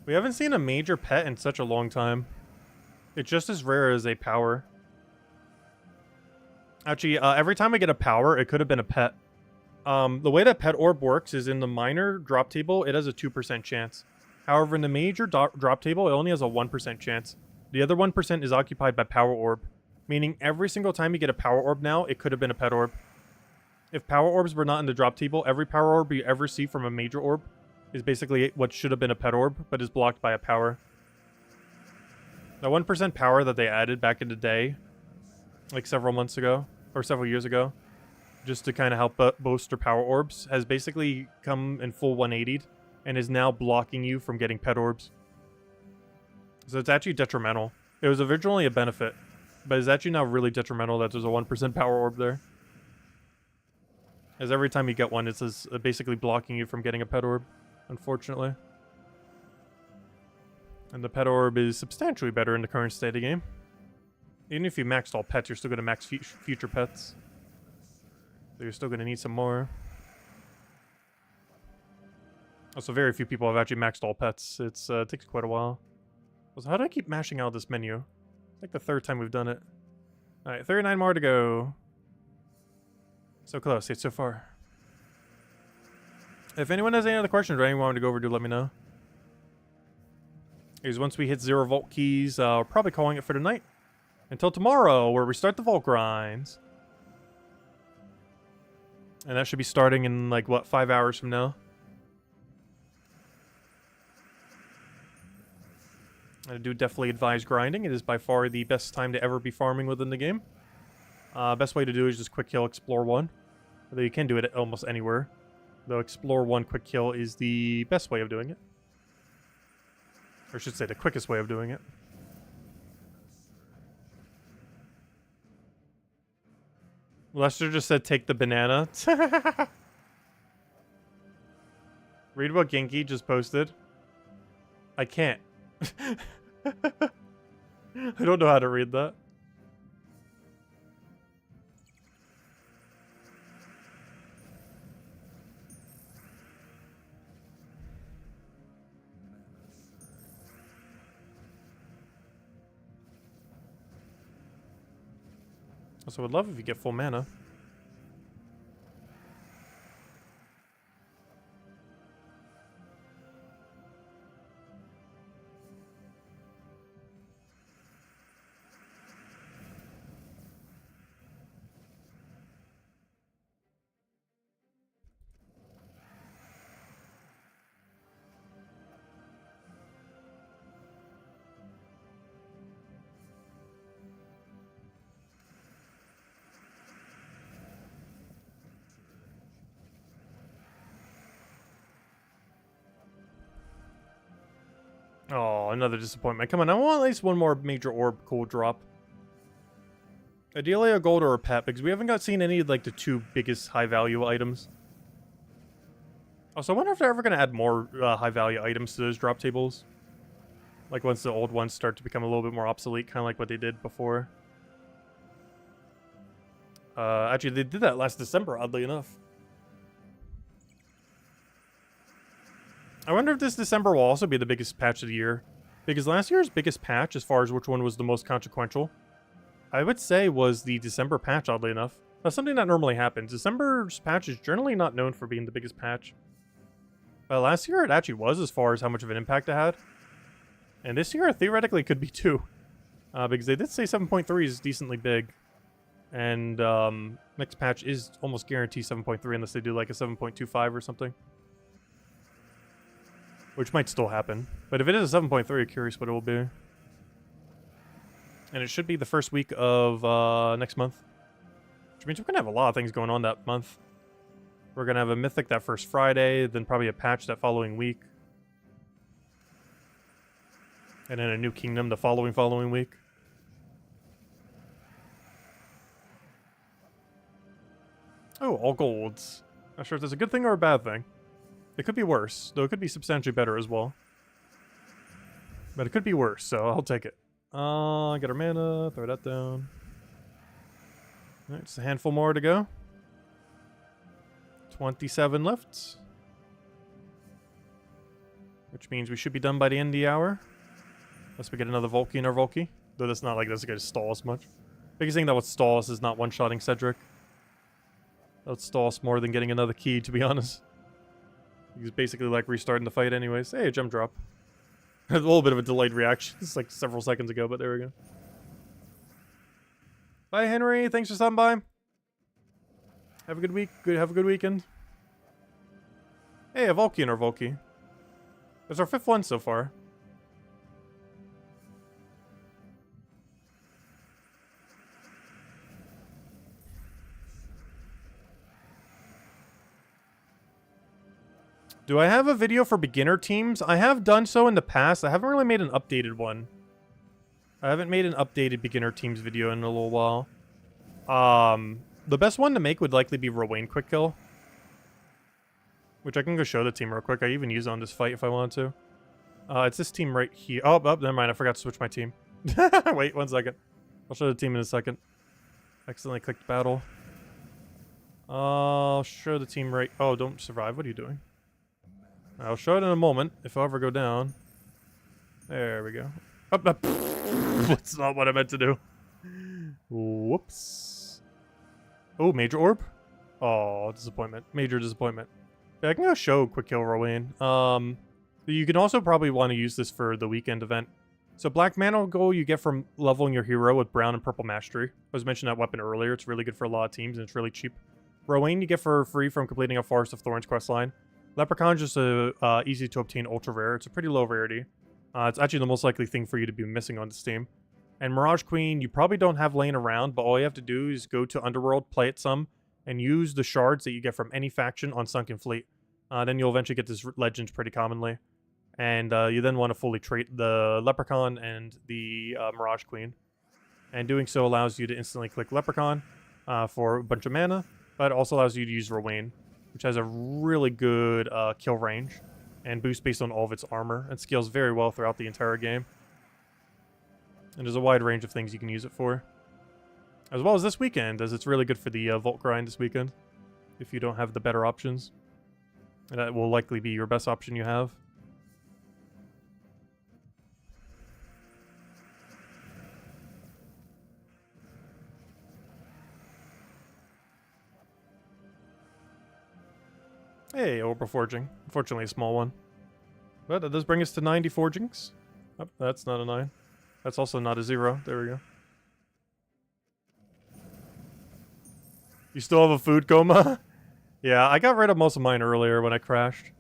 We haven't seen a major pet in such a long time. It's just as rare as a power. Actually, every time I get a power, it could have been a pet. The way that pet orb works is in the minor drop table, it has a 2% chance. However, in the major drop table, it only has a 1% chance. The other 1% is occupied by power orb. Meaning every single time you get a power orb now, it could have been a pet orb. If power orbs were not in the drop table, every power orb you ever see from a major orb is basically what should have been a pet orb, but is blocked by a power. The 1% power that they added back in the day, like several months ago, or several years ago, just to kind of help bolster power orbs, has basically come in full 180'd, and is now blocking you from getting pet orbs. So it's actually detrimental. It was originally a benefit, but it's actually now really detrimental that there's a 1% power orb there. As every time you get one, it's basically blocking you from getting a pet orb, unfortunately. And the pet orb is substantially better in the current state of the game. Even if you maxed all pets, you're still going to max future pets. So you're still going to need some more. Also, very few people have actually maxed all pets. It takes quite a while. So how do I keep mashing out this menu? It's like the 3rd time we've done it. Alright, 39 more to go. So close, yet so far. If anyone has any other questions or anyone wanted to go over, do let me know. Because once we hit 0 vault keys, we're probably calling it for tonight. Until tomorrow, where we start the vault grinds. And that should be starting in, like, what, 5 hours from now? I do definitely advise grinding. It is by far the best time to ever be farming within the game. Best way to do it is just quick kill Explore 1. Although you can do it at almost anywhere. Though Explore 1 quick kill is the best way of doing it. Or I should say the quickest way of doing it. Lester just said take the banana. Read what Genki just posted. I can't. I don't know how to read that. Also, would love if you get full mana. Oh, another disappointment. Come on, I want at least one more major orb cool drop. Ideally a gold or a pet, because we haven't seen any of like the two biggest high value items. Also, I wonder if they're ever going to add more high value items to those drop tables. Like once the old ones start to become a little bit more obsolete, kind of like what they did before. Actually, they did that last December, oddly enough. I wonder if this December will also be the biggest patch of the year. Because last year's biggest patch, as far as which one was the most consequential, I would say was the December patch, oddly enough. That's something that normally happens. December's patch is generally not known for being the biggest patch. But last year it actually was, as far as how much of an impact it had. And this year, theoretically, could be too. Because they did say 7.3 is decently big. And next patch is almost guaranteed 7.3 unless they do like a 7.25 or something. Which might still happen. But if it is a 7.3, I'm curious what it will be. And it should be the first week of next month. Which means we're going to have a lot of things going on that month. We're going to have a Mythic that first Friday, then probably a patch that following week. And then a new Kingdom the following week. Oh, all golds. Not sure if that's a good thing or a bad thing. It could be worse, though it could be substantially better as well. But it could be worse, so I'll take it. Get our mana, throw that down. Alright, just a handful more to go. 27 left. Which means we should be done by the end of the hour. Unless we get another Volky in our Volky. Though that's not like that's going to stall us much. Biggest thing that would stall us is not one-shotting Cedric. That would stall us more than getting another key, to be honest. He's basically like restarting the fight anyways. Hey, jump drop. A little bit of a delayed reaction. It's like several seconds ago, but there we go. Bye, Henry. Thanks for stopping by. Have a good week. Have a good weekend. Hey, a Volky in our Volky. That's our 5th one so far. Do I have a video for beginner teams? I have done so in the past. I haven't really made an updated one. I haven't made an updated beginner teams video in a little while. The best one to make would likely be Rowain Quick Kill. Which I can go show the team real quick. I even use it on this fight if I wanted to. It's this team right here. Oh, never mind. I forgot to switch my team. Wait, 1 second. I'll show the team in a second. Accidentally clicked battle. I'll show the team right... Oh, don't survive. What are you doing? I'll show it in a moment, if I ever go down. There we go. That's not what I meant to do. Whoops. Oh, major orb? Oh, disappointment. Major disappointment. Yeah, I can go show Quick Kill Rowain. You can also probably want to use this for the weekend event. So Black Mana goal you get from leveling your hero with brown and purple mastery. I was mentioning that weapon earlier. It's really good for a lot of teams, and it's really cheap. Rowain you get for free from completing a Forest of Thorns questline. Leprechaun just a easy to obtain ultra rare. It's a pretty low rarity. It's actually the most likely thing for you to be missing on this team. And Mirage Queen, you probably don't have laying around, but all you have to do is go to Underworld, play it some, and use the shards that you get from any faction on Sunken Fleet. Then you'll eventually get this legend pretty commonly. And you then want to fully trait the Leprechaun and the Mirage Queen. And doing so allows you to instantly click Leprechaun for a bunch of mana, but it also allows you to use Rowain. which has a really good kill range and boost based on all of its armor, and scales very well throughout the entire game. And there's a wide range of things you can use it for. As well as this weekend, as it's really good for the Vault grind this weekend, if you don't have the better options. And that will likely be your best option you have. Hey, Orbital Forging. Unfortunately, a small one. But that does bring us to 90 forgings. Oh, that's not a 9. That's also not a 0. There we go. You still have a food coma? Yeah, I got rid of most of mine earlier when I crashed.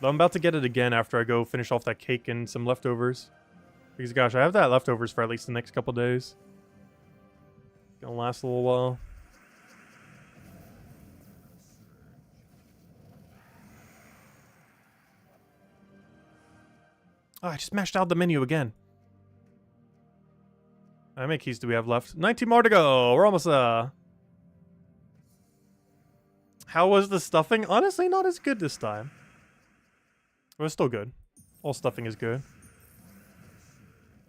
But I'm about to get it again after I go finish off that cake and some leftovers. Because gosh, I have that leftovers for at least the next couple days. Gonna last a little while. Oh, I just mashed out the menu again. How many keys do we have left? 19 more to go. We're almost How was the stuffing? Honestly, not as good this time. It was still good. All stuffing is good.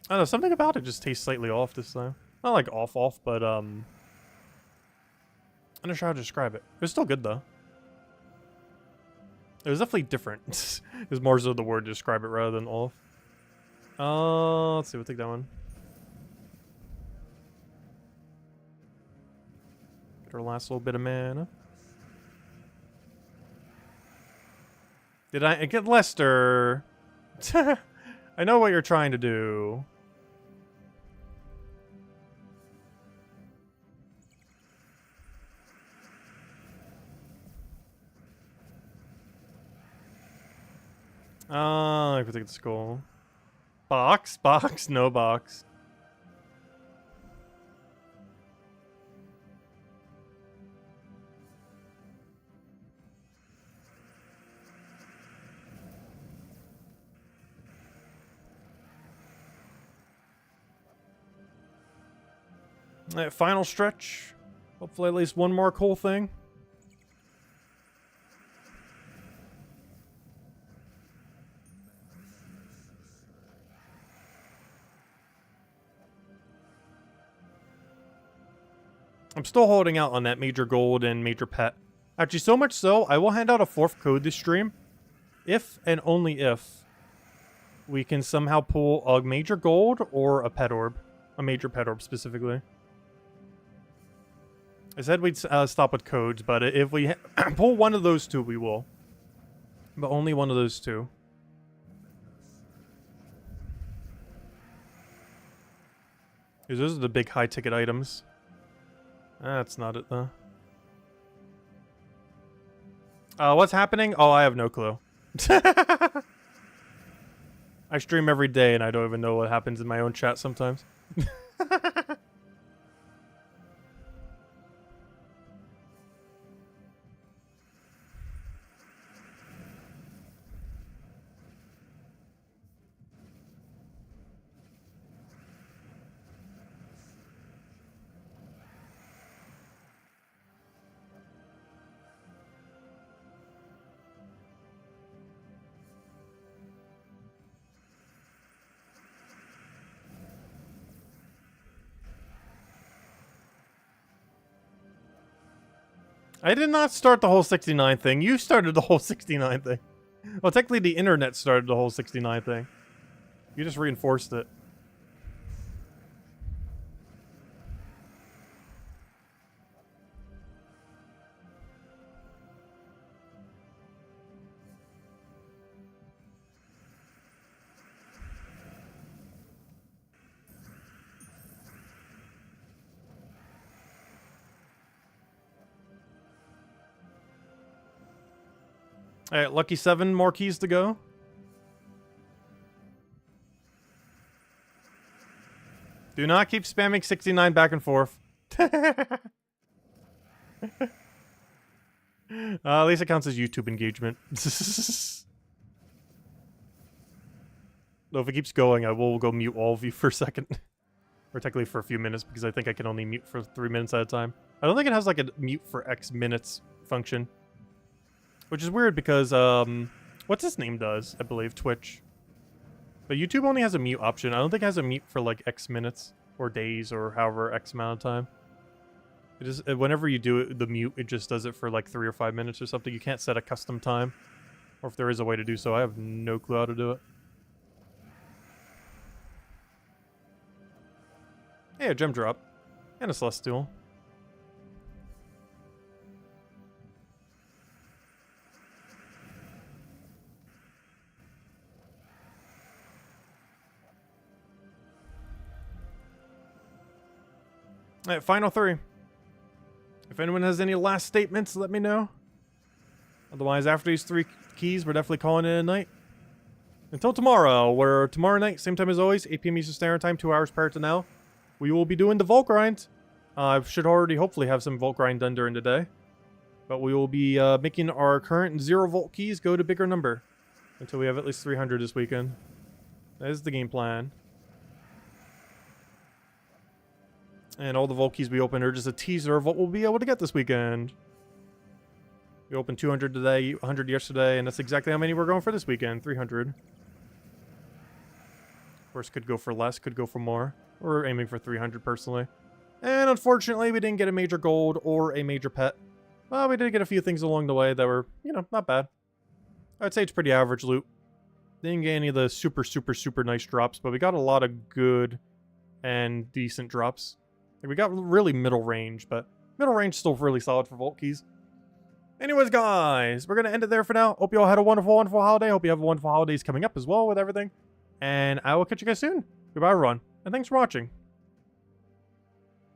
I don't know, something about it just tastes slightly off this time. Not like off, but I'm not sure how to describe it. It was still good though. It was definitely different. Is more so the word to describe it rather than off. Let's see, we'll take that one. Get our last little bit of mana. Did I get Lester? I know what you're trying to do. I could take the skull. Box? Box? No box. Alright, final stretch. Hopefully at least one more cool thing. I'm still holding out on that major gold and major pet. Actually, so much so, I will hand out a 4th code this stream. If and only if we can somehow pull a major gold or a pet orb. A major pet orb specifically. I said we'd stop with codes, but if we pull one of those two, we will. But only one of those two. Because those are the big high-ticket items. That's not it, though. What's happening? Oh, I have no clue. I stream every day, and I don't even know what happens in my own chat sometimes. I did not start the whole 69 thing. You started the whole 69 thing. Well, technically the internet started the whole 69 thing. You just reinforced it. Alright, lucky 7 more keys to go. Do not keep spamming 69 back and forth. At least it counts as YouTube engagement. Though if it keeps going, I will go mute all of you for a second. Or technically for a few minutes, because I think I can only mute for 3 minutes at a time. I don't think it has like a mute for X minutes function. Which is weird because, what's his name does, I believe, Twitch. But YouTube only has a mute option. I don't think it has a mute for like X minutes or days or however X amount of time. It is, whenever you do it, the mute, it just does it for like 3 or 5 minutes or something. You can't set a custom time. Or if there is a way to do so, I have no clue how to do it. Hey, a gem drop. And a celestial. Alright, final 3. If anyone has any last statements, let me know. Otherwise, after these 3 keys, we're definitely calling it a night. Until tomorrow, where tomorrow night, same time as always, 8 p.m. Eastern Standard Time, 2 hours prior to now, we will be doing the Vault Grind. I should already hopefully have some Vault Grind done during the day. But we will be making our current 0 Vault keys go to bigger number. Until we have at least 300 this weekend. That is the game plan. And all the Vault keys we open are just a teaser of what we'll be able to get this weekend. We opened 200 today, 100 yesterday, and that's exactly how many we're going for this weekend, 300. Of course, could go for less, could go for more. We're aiming for 300 personally. And unfortunately, we didn't get a major gold or a major pet. Well, we did get a few things along the way that were, you know, not bad. I'd say it's pretty average loot. Didn't get any of the super, super, super nice drops, but we got a lot of good and decent drops. Like, we got really middle range, but middle range is still really solid for Vault keys. Anyways, guys, we're going to end it there for now. Hope you all had a wonderful, wonderful holiday. Hope you have wonderful holidays coming up as well with everything. And I will catch you guys soon. Goodbye, everyone. And thanks for watching.